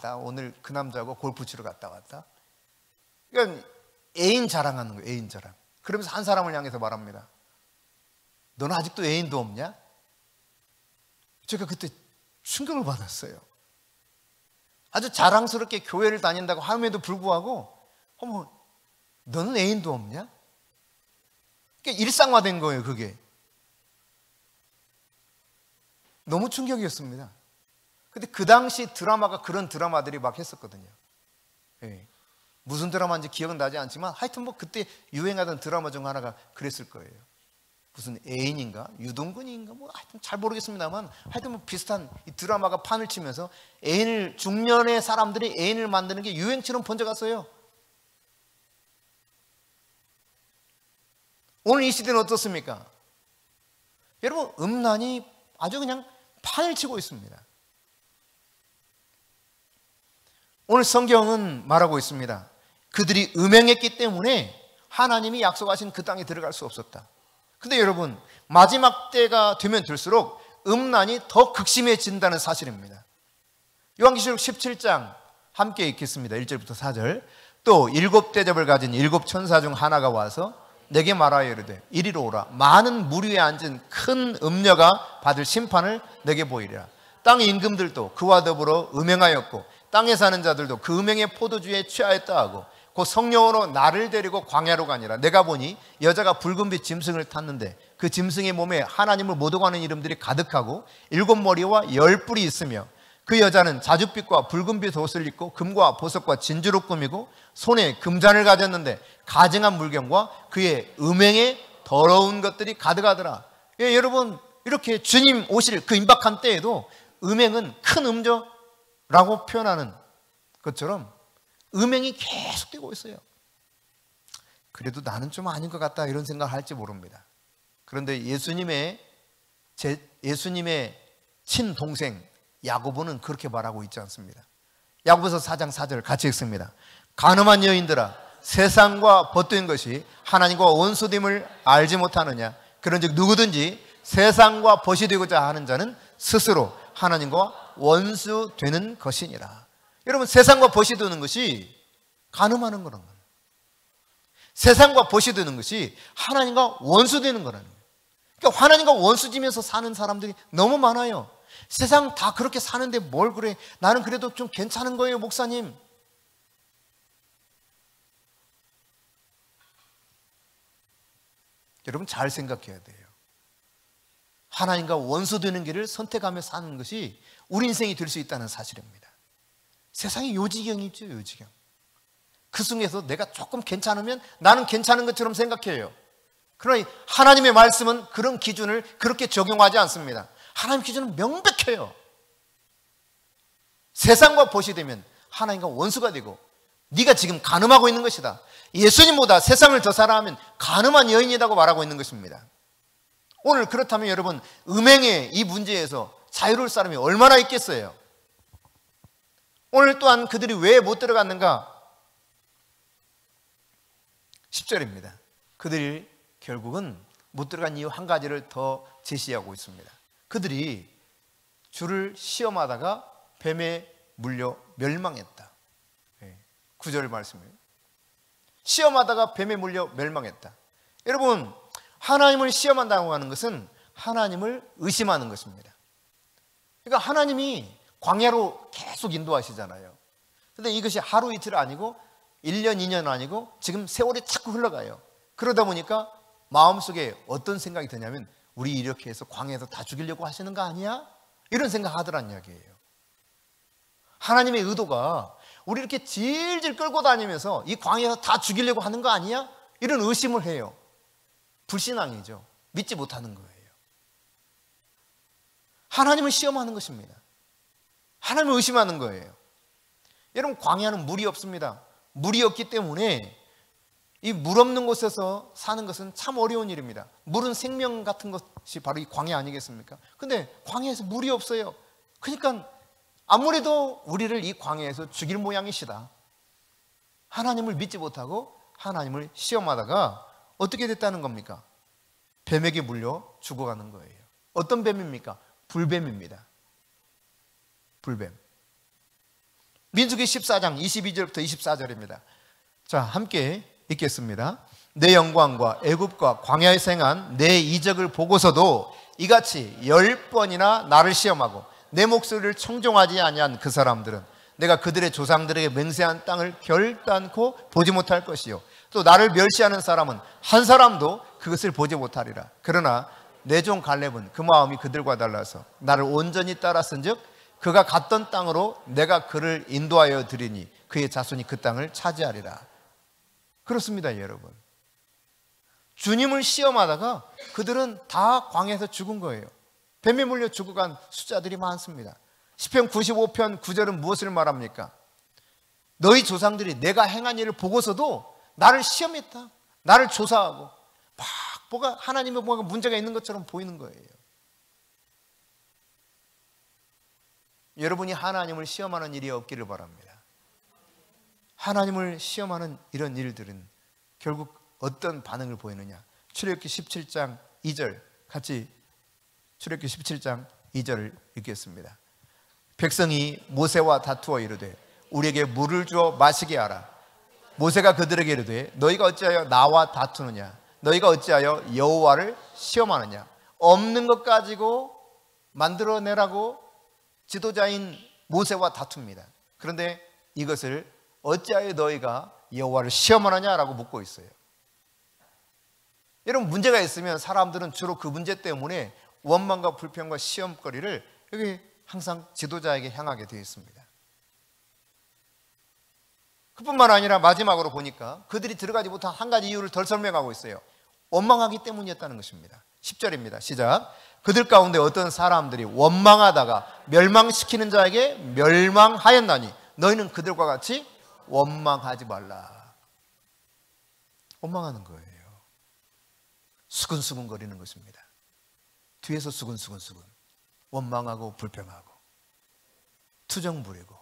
나 오늘 그 남자하고 골프 치러 갔다 왔다. 그러니까 애인 자랑하는 거예요. 애인 자랑. 그러면서 한 사람을 향해서 말합니다. 너는 아직도 애인도 없냐? 제가 그때 충격을 받았어요. 아주 자랑스럽게 교회를 다닌다고 함에도 불구하고 어머, 너는 애인도 없냐? 그러니까 일상화된 거예요. 그게 너무 충격이었습니다. 근데 그 당시 드라마가 그런 드라마들이 막 했었거든요. 예. 무슨 드라마인지 기억은 나지 않지만 하여튼 뭐 그때 유행하던 드라마 중 하나가 그랬을 거예요. 무슨 애인인가 유동근인가 뭐 하여튼 잘 모르겠습니다만 하여튼 뭐 비슷한 이 드라마가 판을 치면서 중년의 사람들이 애인을 만드는 게 유행처럼 번져갔어요. 오늘 이 시대는 어떻습니까? 여러분, 음란이 아주 그냥 판을 치고 있습니다. 오늘 성경은 말하고 있습니다. 그들이 음행했기 때문에 하나님이 약속하신 그 땅에 들어갈 수 없었다. 근데 여러분, 마지막 때가 되면 될수록 음란이 더 극심해진다는 사실입니다. 요한계시록 17장 함께 읽겠습니다. 1절부터 4절. 또 7 대접을 가진 7 천사 중 하나가 와서 내게 말하여 이르되 이리로 오라. 많은 물 위에 앉은 큰 음녀가 받을 심판을 내게 보이리라. 땅 임금들도 그와 더불어 음행하였고 땅에 사는 자들도 그 음행의 포도주에 취하였다 하고 그 성령으로 나를 데리고 광야로 가니라. 내가 보니 여자가 붉은빛 짐승을 탔는데 그 짐승의 몸에 하나님을 모독하는 이름들이 가득하고 7 머리와 10 뿔이 있으며 그 여자는 자줏빛과 붉은빛 옷을 입고 금과 보석과 진주로 꾸미고 손에 금잔을 가졌는데 가증한 물경과 그의 음행에 더러운 것들이 가득하더라. 예, 여러분, 이렇게 주님 오실 그 임박한 때에도 음행은 큰 음조라고 표현하는 것처럼 음행이 계속되고 있어요. 그래도 나는 좀 아닌 것 같다 이런 생각을 할지 모릅니다. 그런데 예수님의 친동생 야고보는 그렇게 말하고 있지 않습니다. 야고보서 4장 4절 같이 읽습니다. 간음한 여인들아, 세상과 벗된 것이 하나님과 원수됨을 알지 못하느냐? 그런즉 누구든지 세상과 벗이 되고자 하는 자는 스스로 하나님과 원수되는 것이니라. 여러분, 세상과 벗이 되는 것이 간음하는 거라는 거예요. 세상과 벗이 되는 것이 하나님과 원수되는 거라는 거예요. 그러니까 하나님과 원수지면서 사는 사람들이 너무 많아요. 세상 다 그렇게 사는데 뭘 그래? 나는 그래도 좀 괜찮은 거예요, 목사님. 여러분, 잘 생각해야 돼요. 하나님과 원수되는 길을 선택하며 사는 것이 우리 인생이 될 수 있다는 사실입니다. 세상이 요지경이 있죠, 요지경. 그 중에서 내가 조금 괜찮으면 나는 괜찮은 것처럼 생각해요. 그러나 하나님의 말씀은 그런 기준을 그렇게 적용하지 않습니다. 하나님 기준은 명백해요. 세상과 벗이 되면 하나님과 원수가 되고 네가 지금 간음하고 있는 것이다. 예수님보다 세상을 더 사랑하면 간음한 여인이라고 말하고 있는 것입니다. 오늘 그렇다면 여러분, 음행의 이 문제에서 자유로울 사람이 얼마나 있겠어요? 오늘 또한 그들이 왜 못 들어갔는가? 10절입니다. 그들이 결국은 못 들어간 이유 한 가지를 더 제시하고 있습니다. 그들이 주를 시험하다가 뱀에 물려 멸망했다. 9절 말씀이에요. 시험하다가 뱀에 물려 멸망했다. 여러분, 하나님을 시험한다고 하는 것은 하나님을 의심하는 것입니다. 그러니까 하나님이 광야로 계속 인도하시잖아요. 그런데 이것이 하루 이틀 아니고 1년 2년 아니고 지금 세월이 자꾸 흘러가요. 그러다 보니까 마음속에 어떤 생각이 드냐면 우리 이렇게 해서 광야에서 다 죽이려고 하시는 거 아니야? 이런 생각하더란 이야기예요. 하나님의 의도가 우리 이렇게 질질 끌고 다니면서 이 광야에서 다 죽이려고 하는 거 아니야? 이런 의심을 해요. 불신앙이죠. 믿지 못하는 거예요. 하나님을 시험하는 것입니다. 하나님을 의심하는 거예요. 여러분, 광야는 물이 없습니다. 물이 없기 때문에 이 물 없는 곳에서 사는 것은 참 어려운 일입니다. 물은 생명 같은 것이 바로 이 광야 아니겠습니까? 근데 광야에서 물이 없어요. 그러니까 아무래도 우리를 이 광야에서 죽일 모양이시다. 하나님을 믿지 못하고 하나님을 시험하다가 어떻게 됐다는 겁니까? 뱀에게 물려 죽어가는 거예요. 어떤 뱀입니까? 불뱀입니다. 불뱀. 민수기 14장 22절부터 24절입니다. 자, 함께 읽겠습니다. 내 영광과 애굽과 광야에서 행한 내 이적을 보고서도 이같이 10번이나 나를 시험하고 내 목소리를 청종하지 아니한 그 사람들은 내가 그들의 조상들에게 맹세한 땅을 결단코 보지 못할 것이요 또 나를 멸시하는 사람은 한 사람도 그것을 보지 못하리라. 그러나 내 종 갈렙은 그 마음이 그들과 달라서 나를 온전히 따랐은즉 그가 갔던 땅으로 내가 그를 인도하여 드리니 그의 자손이 그 땅을 차지하리라. 그렇습니다, 여러분. 주님을 시험하다가 그들은 다 광야에서 죽은 거예요. 뱀에 물려 죽어간 숫자들이 많습니다. 시편 95편 9절은 무엇을 말합니까? 너희 조상들이 내가 행한 일을 보고서도 나를 시험했다. 나를 조사하고 막 뭐가 하나님의 뭔가 문제가 있는 것처럼 보이는 거예요. 여러분이 하나님을 시험하는 일이 없기를 바랍니다. 하나님을 시험하는 이런 일들은 결국 어떤 반응을 보이느냐? 출애굽기 17장 2절 같이 출애굽기 17장 2절을 읽겠습니다. 백성이 모세와 다투어 이르되 우리에게 물을 주어 마시게 하라. 모세가 그들에게 이르되 너희가 어찌하여 나와 다투느냐? 너희가 어찌하여 여호와를 시험하느냐? 없는 것 가지고 만들어내라고 지도자인 모세와 다툽니다. 그런데 이것을 어찌하여 너희가 여호와를 시험하느냐라고 묻고 있어요. 여러분, 문제가 있으면 사람들은 주로 그 문제 때문에 원망과 불평과 시험거리를 여기 항상 지도자에게 향하게 되어 있습니다. 그뿐만 아니라 마지막으로 보니까 그들이 들어가지 못한 한 가지 이유를 덜 설명하고 있어요. 원망하기 때문이었다는 것입니다. 10절입니다. 시작. 그들 가운데 어떤 사람들이 원망하다가 멸망시키는 자에게 멸망하였나니 너희는 그들과 같이 원망하지 말라. 원망하는 거예요. 수근수근 거리는 것입니다. 뒤에서 수근수근 원망하고 불평하고 투정 부리고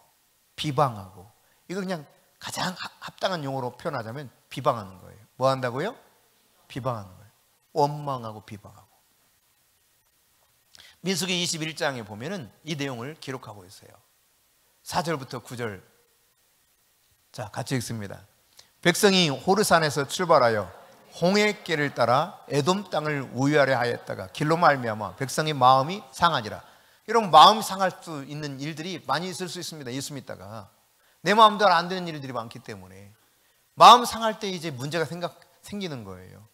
비방하고, 이거 그냥 가장 합당한 용어로 표현하자면 비방하는 거예요. 뭐 한다고요? 비방하는 거예요. 원망하고 비방하고. 민수기 21장에 보면은 이 내용을 기록하고 있어요. 4절부터 9절. 자, 같이 읽습니다. 백성이 호르산에서 출발하여 홍해길을 따라 에돔 땅을 우회하려 하였다가 길로 말미암아 백성의 마음이 상하니라. 여러분, 마음이 상할 수 있는 일들이 많이 있을 수 있습니다. 예수 믿다가 내 마음대로 안 되는 일들이 많기 때문에 마음 상할 때 이제 문제가 생기는 거예요.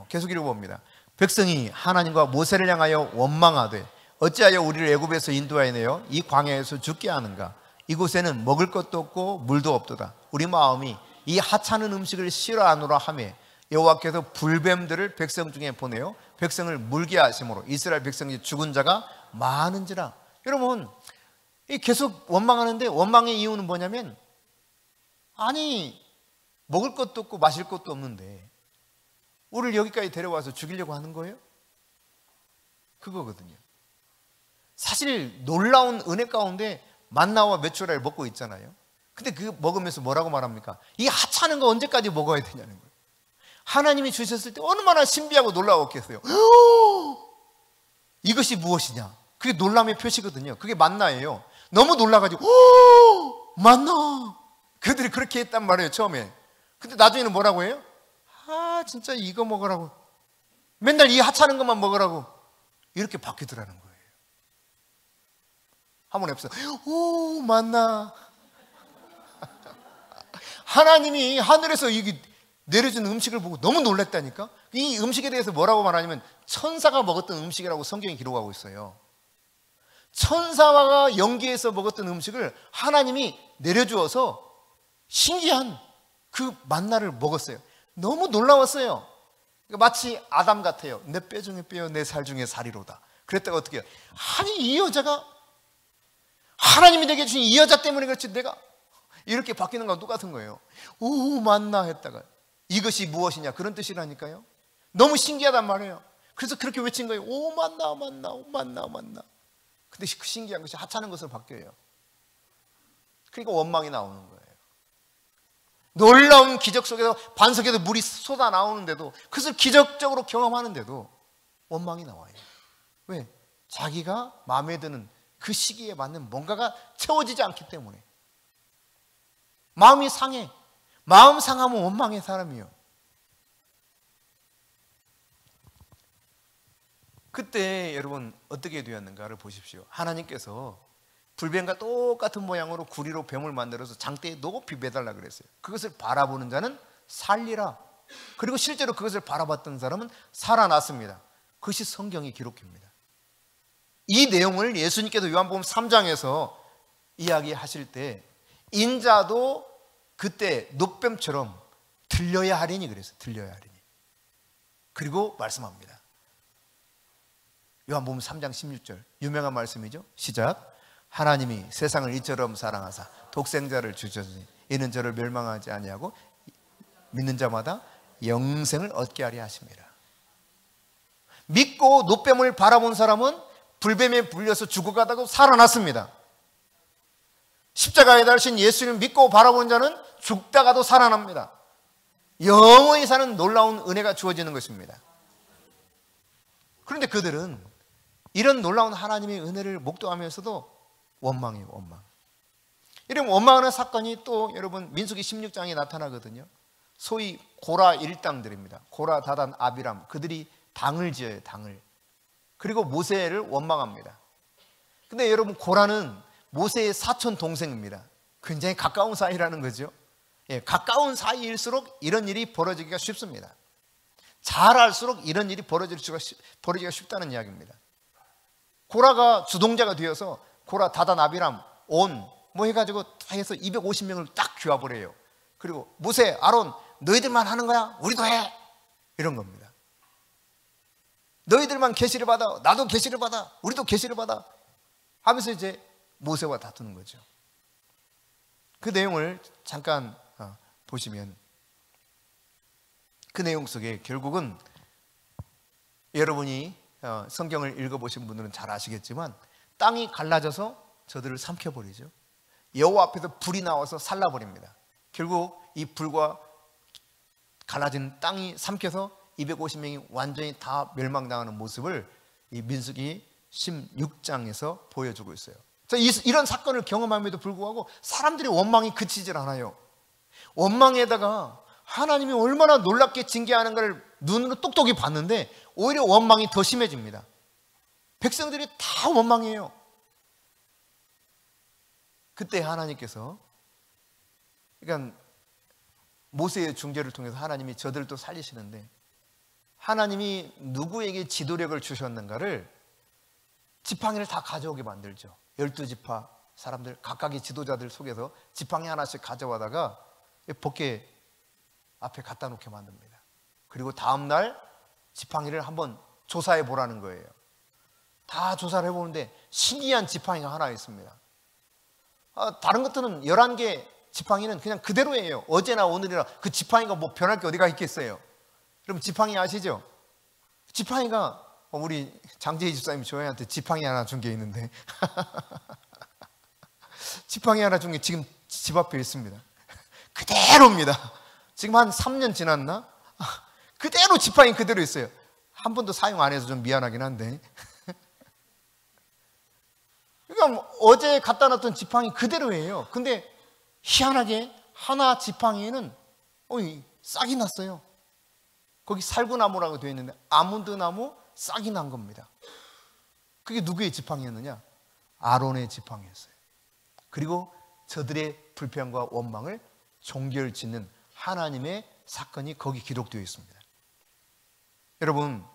계속 읽어봅니다. 백성이 하나님과 모세를 향하여 원망하되 어찌하여 우리를 애굽에서 인도하여 내어 이 광야에서 죽게 하는가? 이곳에는 먹을 것도 없고 물도 없도다. 우리 마음이 이 하찮은 음식을 싫어하노라 하며 여호와께서 불뱀들을 백성 중에 보내어 백성을 물게 하심으로 이스라엘 백성이 죽은 자가 많은지라. 여러분, 계속 원망하는데 원망의 이유는 뭐냐면, 아니 먹을 것도 없고 마실 것도 없는데 우리를 여기까지 데려와서 죽이려고 하는 거예요? 그거거든요. 사실 놀라운 은혜 가운데 만나와 메추라를 먹고 있잖아요. 근데 그 먹으면서 뭐라고 말합니까? 이 하찮은 거 언제까지 먹어야 되냐는 거예요. 하나님이 주셨을 때 얼마나 신비하고 놀라웠겠어요. 이것이 무엇이냐? 그게 놀람의 표시거든요. 그게 만나예요. 너무 놀라가지고 만나. 그들이 그렇게 했단 말이에요, 처음에. 근데 나중에는 뭐라고 해요? 아, 진짜 이거 먹으라고. 맨날 이 하찮은 것만 먹으라고. 이렇게 바뀌더라는 거예요. 한번 해보세요. 오, 만나. 하나님이 하늘에서 이게 내려준 음식을 보고 너무 놀랐다니까. 이 음식에 대해서 뭐라고 말하냐면 천사가 먹었던 음식이라고 성경이 기록하고 있어요. 천사가 연기해서 먹었던 음식을 하나님이 내려주어서 신기한 그 만나를 먹었어요. 너무 놀라웠어요. 마치 아담 같아요. 내 뼈 중에 뼈, 내 살 중에 살이로다. 그랬다가 어떻게 해요? 아니, 이 여자가 하나님이 내게 주신 이 여자 때문에 그렇지 내가 이렇게 바뀌는 거랑 똑같은 거예요. 오, 만나 했다가 이것이 무엇이냐, 그런 뜻이라니까요. 너무 신기하단 말이에요. 그래서 그렇게 외친 거예요. 오, 만나, 만나, 오, 만나, 만나. 근데 그 신기한 것이 하찮은 것으로 바뀌어요. 그러니까 원망이 나오는 거예요. 놀라운 기적 속에서 반석에서 물이 쏟아 나오는데도, 그것을 기적적으로 경험하는데도 원망이 나와요. 왜? 자기가 마음에 드는 그 시기에 맞는 뭔가가 채워지지 않기 때문에. 마음이 상해. 마음 상하면 원망의 사람이요. 그때 여러분 어떻게 되었는가를 보십시오. 하나님께서 불뱀과 똑같은 모양으로 구리로 뱀을 만들어서 장대에 높이 매달라 그랬어요. 그것을 바라보는 자는 살리라. 그리고 실제로 그것을 바라봤던 사람은 살아났습니다. 그것이 성경의 기록입니다. 이 내용을 예수님께서 요한복음 3장에서 이야기하실 때 인자도 그때 노뱀처럼 들려야 하리니 그랬어요. 들려야 하리니. 그리고 말씀합니다. 요한복음 3장 16절 유명한 말씀이죠. 시작. 하나님이 세상을 이처럼 사랑하사 독생자를 주셨으니 이는 저를 멸망하지 아니하고 믿는 자마다 영생을 얻게 하려 하심이라. 믿고 노뱀을 바라본 사람은 불뱀에 불려서 죽어가다가 살아났습니다. 십자가에 달리신 예수님을 믿고 바라본 자는 죽다가도 살아납니다. 영원히 사는 놀라운 은혜가 주어지는 것입니다. 그런데 그들은 이런 놀라운 하나님의 은혜를 목도하면서도 원망이에요. 원망. 이런 원망하는 사건이 또 여러분 민수기 16장에 나타나거든요. 소위 고라 일당들입니다. 고라, 다단, 아비람, 그들이 당을 지어요. 당을. 그리고 모세를 원망합니다. 근데 여러분 고라는 모세의 사촌 동생입니다. 굉장히 가까운 사이라는 거죠. 예, 가까운 사이일수록 이런 일이 벌어지기가 쉽습니다. 잘 알수록 이런 일이 벌어지기가 쉽다는 이야기입니다. 고라가 주동자가 되어서 고라, 다단, 아비람, 온 뭐 해가지고 다 해서 250명을 딱 규합을 해요. 그리고 모세, 아론 너희들만 하는 거야? 우리도 해. 이런 겁니다. 너희들만 계시를 받아. 나도 계시를 받아. 우리도 계시를 받아. 하면서 이제 모세와 다투는 거죠. 그 내용을 잠깐 보시면 그 내용 속에 결국은 여러분이 성경을 읽어보신 분들은 잘 아시겠지만 땅이 갈라져서 저들을 삼켜버리죠. 여호와 앞에서 불이 나와서 살라버립니다. 결국 이 불과 갈라진 땅이 삼켜서 250명이 완전히 다 멸망당하는 모습을 이 민수기 16장에서 보여주고 있어요. 이런 사건을 경험함에도 불구하고 사람들의 원망이 그치질 않아요. 원망에다가 하나님이 얼마나 놀랍게 징계하는 걸 눈으로 똑똑히 봤는데 오히려 원망이 더 심해집니다. 백성들이 다 원망해요. 그때 하나님께서, 그러니까 모세의 중재를 통해서 하나님이 저들도 살리시는데 하나님이 누구에게 지도력을 주셨는가를 지팡이를 다 가져오게 만들죠. 12지파 사람들 각각의 지도자들 속에서 지팡이 하나씩 가져와다가 법궤 앞에 갖다 놓게 만듭니다. 그리고 다음날 지팡이를 한번 조사해 보라는 거예요. 다 조사를 해보는데 신기한 지팡이가 하나 있습니다. 다른 것들은 11개 지팡이는 그냥 그대로예요. 어제나 오늘이나 그 지팡이가 뭐 변할 게 어디가 있겠어요. 그럼 지팡이 아시죠? 지팡이가 우리 장재희 집사님이 저희한테 지팡이 하나 준 게 있는데 지팡이 하나 준 게 지금 집 앞에 있습니다. 그대로입니다. 지금 한 3년 지났나? 그대로 지팡이 그대로 있어요. 한 번도 사용 안 해서 좀 미안하긴 한데. 그러니까 어제 갖다 놨던 지팡이 그대로예요. 근데 희한하게 하나 지팡이에는 싹이 났어요. 거기 살구나무라고 되어 있는데 아몬드 나무 싹이 난 겁니다. 그게 누구의 지팡이였느냐? 아론의 지팡이였어요. 그리고 저들의 불평과 원망을 종결짓는 하나님의 사건이 거기 기록되어 있습니다. 여러분,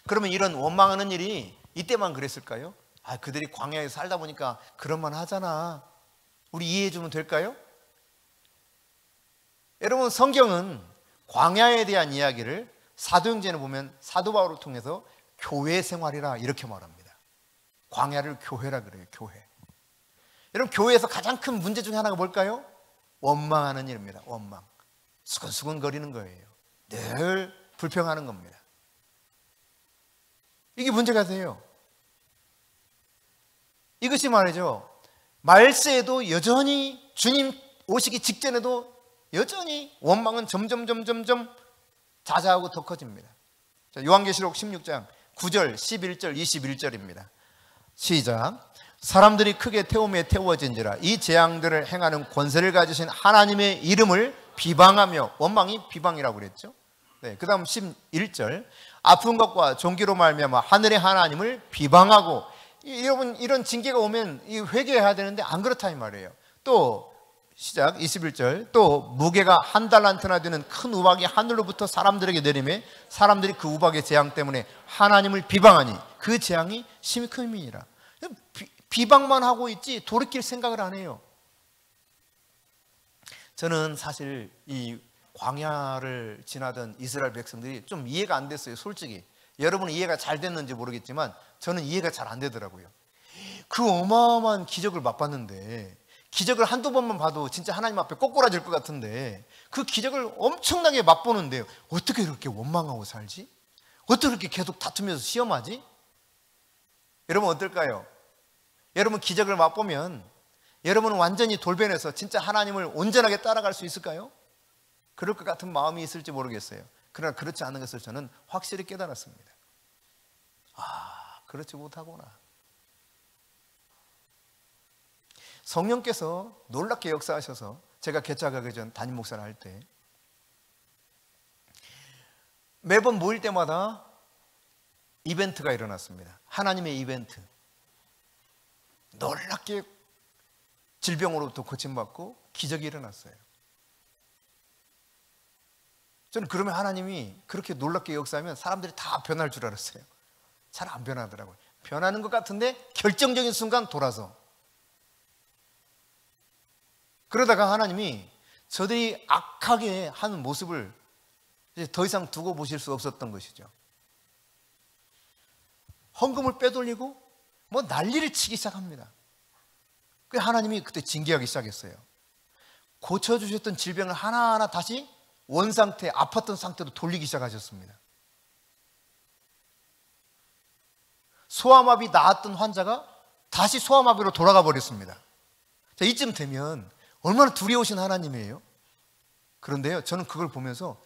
그러면 이런 원망하는 일이 이때만 그랬을까요? 그들이 광야에 살다 보니까 그런만 하잖아. 우리 이해해 주면 될까요? 여러분, 성경은 광야에 대한 이야기를 사도행전에 보면 사도 바울을 통해서 교회 생활이라 이렇게 말합니다. 광야를 교회라 그래요. 교회. 여러분, 교회에서 가장 큰 문제 중에 하나가 뭘까요? 원망하는 일입니다. 원망. 수근수근 거리는 거예요. 늘 불평하는 겁니다. 이게 문제가 돼요. 이것이 말이죠, 말세에도 여전히 주님 오시기 직전에도 여전히 원망은 점점 자자하고 더 커집니다. 자, 요한계시록 16장 9절, 11절, 21절입니다. 시작. 사람들이 크게 태움에 태워진지라 이 재앙들을 행하는 권세를 가지신 하나님의 이름을 비방하며, 원망이 비방이라고 그랬죠. 네, 그 다음 11절. 아픈 것과 종기로 말미암아 하늘의 하나님을 비방하고. 여러분, 이런 징계가 오면 회개해야 되는데 안 그렇다 이 말이에요. 또 시작 21절. 또 무게가 한 달란트나 되는 큰 우박이 하늘로부터 사람들에게 내리매 사람들이 그 우박의 재앙 때문에 하나님을 비방하니 그 재앙이 심히 큼이니라. 비방만 하고 있지 돌이킬 생각을 안 해요. 저는 사실 이 광야를 지나던 이스라엘 백성들이 좀 이해가 안 됐어요. 솔직히 여러분은 이해가 잘 됐는지 모르겠지만 저는 이해가 잘 안 되더라고요. 그 어마어마한 기적을 맛봤는데, 기적을 한두 번만 봐도 진짜 하나님 앞에 꼬꾸라질 것 같은데, 그 기적을 엄청나게 맛보는데 어떻게 그렇게 원망하고 살지? 어떻게 그렇게 계속 다투면서 시험하지? 여러분 어떨까요? 여러분 기적을 맛보면 여러분은 완전히 돌변해서 진짜 하나님을 온전하게 따라갈 수 있을까요? 그럴 것 같은 마음이 있을지 모르겠어요. 그러나 그렇지 않은 것을 저는 확실히 깨달았습니다. 그렇지 못하구나. 성령께서 놀랍게 역사하셔서 제가 개척하기 전 담임 목사를 할 때 매번 모일 때마다 이벤트가 일어났습니다. 하나님의 이벤트. 놀랍게 질병으로부터 고침받고 기적이 일어났어요. 저는 그러면 하나님이 그렇게 놀랍게 역사하면 사람들이 다 변할 줄 알았어요. 잘 안 변하더라고요. 변하는 것 같은데 결정적인 순간 돌아서. 그러다가 하나님이 저들이 악하게 하는 모습을 이제 더 이상 두고 보실 수 없었던 것이죠. 헌금을 빼돌리고 뭐 난리를 치기 시작합니다. 그래서 하나님이 그때 징계하기 시작했어요. 고쳐주셨던 질병을 하나하나 다시 원상태, 아팠던 상태로 돌리기 시작하셨습니다. 소아마비 나았던 환자가 다시 소아마비로 돌아가 버렸습니다. 자, 이쯤 되면 얼마나 두려우신 하나님이에요. 그런데요, 저는 그걸 보면서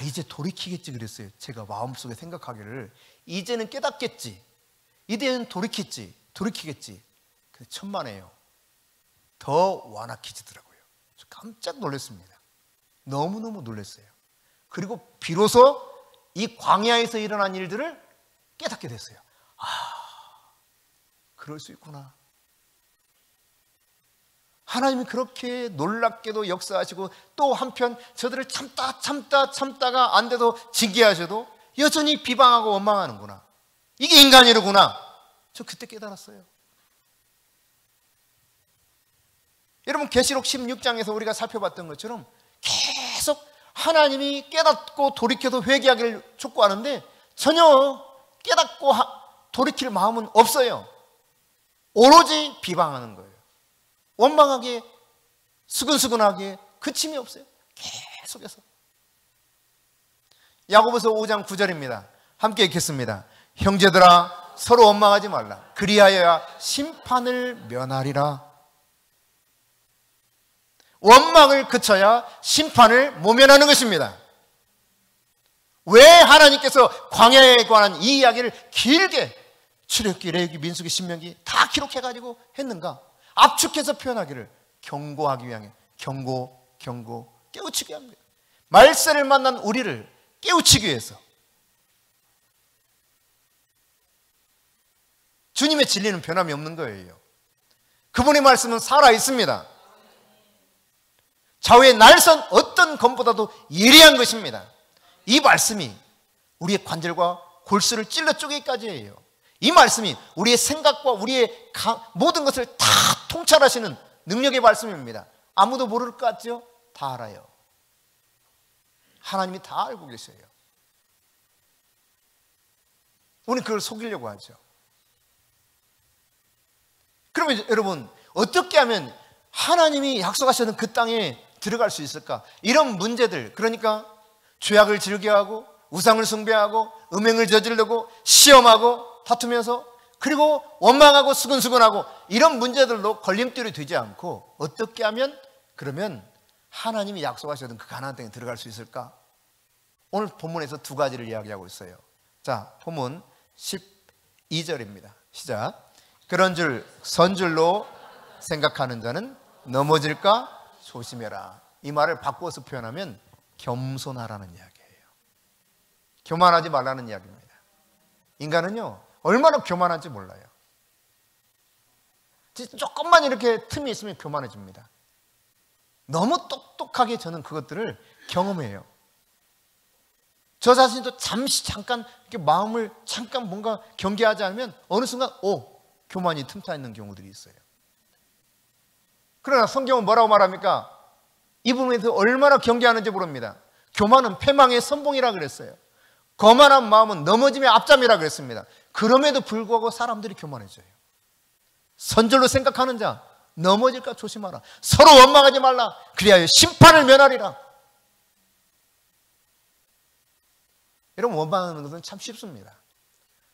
이제 돌이키겠지 그랬어요. 제가 마음속에 생각하기를 이제는 깨닫겠지, 이제는 돌이키겠지. 근데 천만에요, 더 완악해지더라고요. 저 깜짝 놀랐습니다. 너무너무 놀랐어요. 그리고 비로소 이 광야에서 일어난 일들을 깨닫게 됐어요. 그럴 수 있구나. 하나님이 그렇게 놀랍게도 역사하시고 또 한편 저들을 참다가 안 돼도 징계하셔도 여전히 비방하고 원망하는구나. 이게 인간이로구나. 저 그때 깨달았어요. 여러분 계시록 16장에서 우리가 살펴봤던 것처럼 계속 하나님이 깨닫고 돌이켜서 회개하기를 촉구하는데 전혀 깨닫고 돌이킬 마음은 없어요. 오로지 비방하는 거예요. 원망하게, 수근수근하게 그침이 없어요. 계속해서. 야고보서 5장 9절입니다. 함께 읽겠습니다. 형제들아 서로 원망하지 말라. 그리하여야 심판을 면하리라. 원망을 그쳐야 심판을 모면하는 것입니다. 왜 하나님께서 광야에 관한 이 이야기를 길게 출애굽기, 레위기, 민수기, 신명기 다 기록해가지고 했는가? 압축해서 표현하기를 경고하기 위하여 경고 깨우치게 합니다. 말세를 만난 우리를 깨우치기 위해서. 주님의 진리는 변함이 없는 거예요. 그분의 말씀은 살아있습니다. 좌우의 날선 어떤 검보다도 예리한 것입니다. 이 말씀이 우리의 관절과 골수를 찔러 쪼개기까지 해요. 이 말씀이 우리의 생각과 우리의 모든 것을 다 통찰하시는 능력의 말씀입니다. 아무도 모를 것 같죠? 다 알아요. 하나님이 다 알고 계세요. 우리는 그걸 속이려고 하죠. 그러면 여러분, 어떻게 하면 하나님이 약속하셨던 그 땅에 들어갈 수 있을까? 이런 문제들, 그러니까 죄악을 즐겨하고 우상을 숭배하고 음행을 저지르고 시험하고 다투면서 그리고 원망하고 수근수근하고 이런 문제들로 걸림돌이 되지 않고 어떻게 하면 그러면 하나님이 약속하셨던 그 가나안 땅에 들어갈 수 있을까? 오늘 본문에서 두 가지를 이야기하고 있어요. 자, 본문 12절입니다. 시작. 그런 줄 선줄로 생각하는 자는 넘어질까 조심해라. 이 말을 바꿔서 표현하면 겸손하라는 이야기예요. 교만하지 말라는 이야기입니다. 인간은요, 얼마나 교만한지 몰라요. 조금만 이렇게 틈이 있으면 교만해집니다. 너무 똑똑하게 저는 그것들을 경험해요. 저 자신도 잠시 잠깐 이렇게 마음을 잠깐 뭔가 경계하지 않으면 어느 순간 교만이 틈타 있는 경우들이 있어요. 그러나 성경은 뭐라고 말합니까? 이 부분에서 얼마나 경계하는지 모릅니다. 교만은 패망의 선봉이라 그랬어요. 거만한 마음은 넘어짐의 앞잠이라 그랬습니다. 그럼에도 불구하고 사람들이 교만해져요. 선절로 생각하는 자 넘어질까 조심하라. 서로 원망하지 말라. 그리하여 심판을 면하리라. 여러분, 원망하는 것은 참 쉽습니다.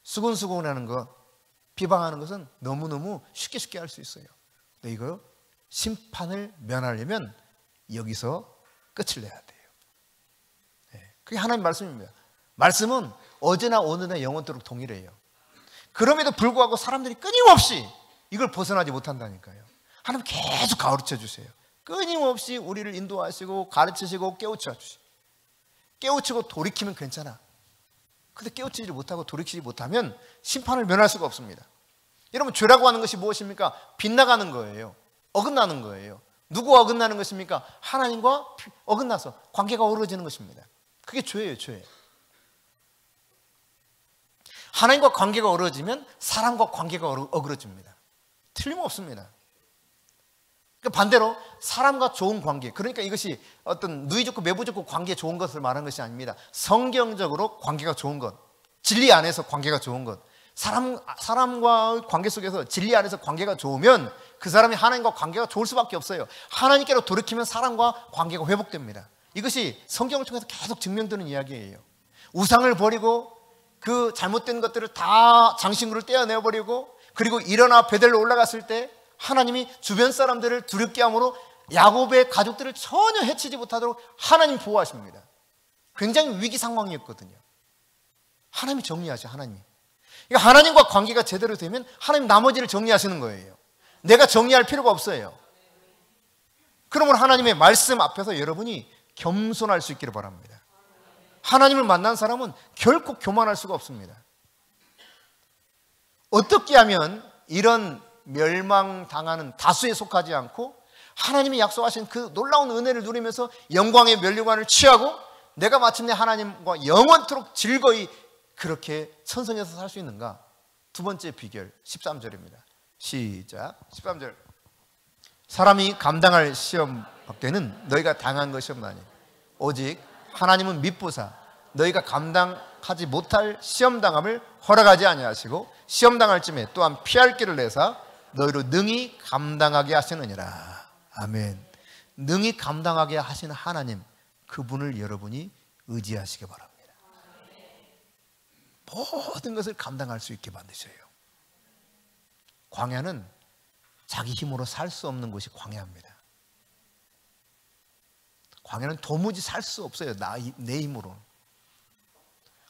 수근수근하는 것, 비방하는 것은 너무너무 쉽게 할 수 있어요. 근데 이거 심판을 면하려면 여기서 끝을 내야 돼요. 네, 그게 하나님의 말씀입니다. 말씀은 어제나 오늘나 영원토록 동일해요. 그럼에도 불구하고 사람들이 끊임없이 이걸 벗어나지 못한다니까요. 하나님 계속 가르쳐 주세요. 끊임없이 우리를 인도하시고 가르치시고 깨우쳐 주시고, 깨우치고 돌이키면 괜찮아. 근데 깨우치지 못하고 돌이키지 못하면 심판을 면할 수가 없습니다. 여러분, 죄라고 하는 것이 무엇입니까? 빗나가는 거예요. 어긋나는 거예요. 누구와 어긋나는 것입니까? 하나님과 어긋나서 관계가 어우러지는 것입니다. 그게 죄예요, 죄. 하나님과 관계가 어우러지면 사람과 관계가 어우러집니다. 틀림없습니다. 그러니까 반대로 사람과 좋은 관계, 그러니까 이것이 어떤 누이 좋고 매부 좋고 관계 좋은 것을 말하는 것이 아닙니다. 성경적으로 관계가 좋은 것, 진리 안에서 관계가 좋은 것, 사람과의 관계 속에서 진리 안에서 관계가 좋으면 그 사람이 하나님과 관계가 좋을 수밖에 없어요. 하나님께로 돌이키면 사람과 관계가 회복됩니다. 이것이 성경을 통해서 계속 증명되는 이야기예요. 우상을 버리고 그 잘못된 것들을 다 장신구를 떼어내버리고 그리고 일어나 베델로 올라갔을 때 하나님이 주변 사람들을 두렵게 함으로 야곱의 가족들을 전혀 해치지 못하도록 하나님 보호하십니다. 굉장히 위기 상황이었거든요. 하나님이 정리하셔, 하나님이. 그러니까 하나님과 관계가 제대로 되면 하나님 나머지를 정리하시는 거예요. 내가 정리할 필요가 없어요. 그러면 하나님의 말씀 앞에서 여러분이 겸손할 수 있기를 바랍니다. 하나님을 만난 사람은 결코 교만할 수가 없습니다. 어떻게 하면 이런 멸망당하는 다수에 속하지 않고 하나님이 약속하신 그 놀라운 은혜를 누리면서 영광의 면류관을 취하고 내가 마침내 하나님과 영원토록 즐거이 그렇게 천성에서 살 수 있는가? 두 번째 비결 13절입니다. 시작. 13절. 사람이 감당할 시험 밖에는 너희가 당한 것이 없나니 오직 하나님은 미쁘사 너희가 감당하지 못할 시험당함을 허락하지 아니하시고 시험당할 쯤에 또한 피할 길을 내사 너희로 능히 감당하게 하시느니라. 아멘. 능히 감당하게 하시는 하나님, 그분을 여러분이 의지하시기 바랍니다. 모든 것을 감당할 수 있게 만드셔요. 광야는 자기 힘으로 살 수 없는 곳이 광야입니다. 광야는 도무지 살 수 없어요. 내 힘으로.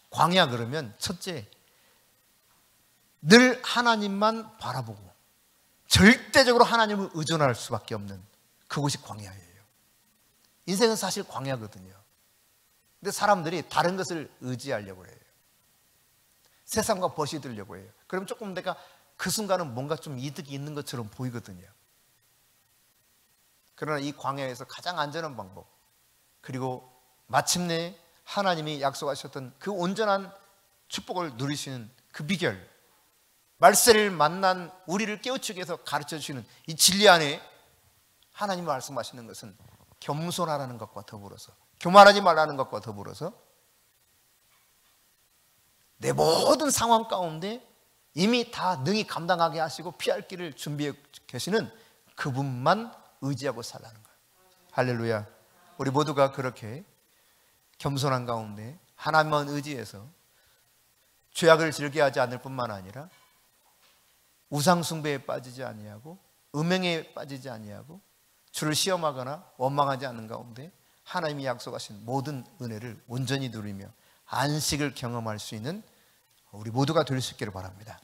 광야 그러면 첫째, 늘 하나님만 바라보고 절대적으로 하나님을 의존할 수밖에 없는 그곳이 광야예요. 인생은 사실 광야거든요. 근데 사람들이 다른 것을 의지하려고 해요. 세상과 벗이 들려고 해요. 그럼 조금 내가 그 순간은 뭔가 좀 이득이 있는 것처럼 보이거든요. 그러나 이 광야에서 가장 안전한 방법, 그리고 마침내 하나님이 약속하셨던 그 온전한 축복을 누리시는 그 비결, 말세를 만난 우리를 깨우치기 위해서 가르쳐 주시는 이 진리 안에 하나님이 말씀하시는 것은 겸손하라는 것과 더불어서, 교만하지 말라는 것과 더불어서 내 모든 상황 가운데 이미 다 능히 감당하게 하시고 피할 길을 준비해 계시는 그분만 의지하고 살라는 거예요. 할렐루야. 우리 모두가 그렇게 겸손한 가운데 하나님만 의지해서 죄악을 즐겨하지 않을 뿐만 아니라 우상 숭배에 빠지지 아니하고 음행에 빠지지 아니하고 주를 시험하거나 원망하지 않는 가운데 하나님이 약속하신 모든 은혜를 온전히 누리며 안식을 경험할 수 있는 우리 모두가 될 수 있기를 바랍니다.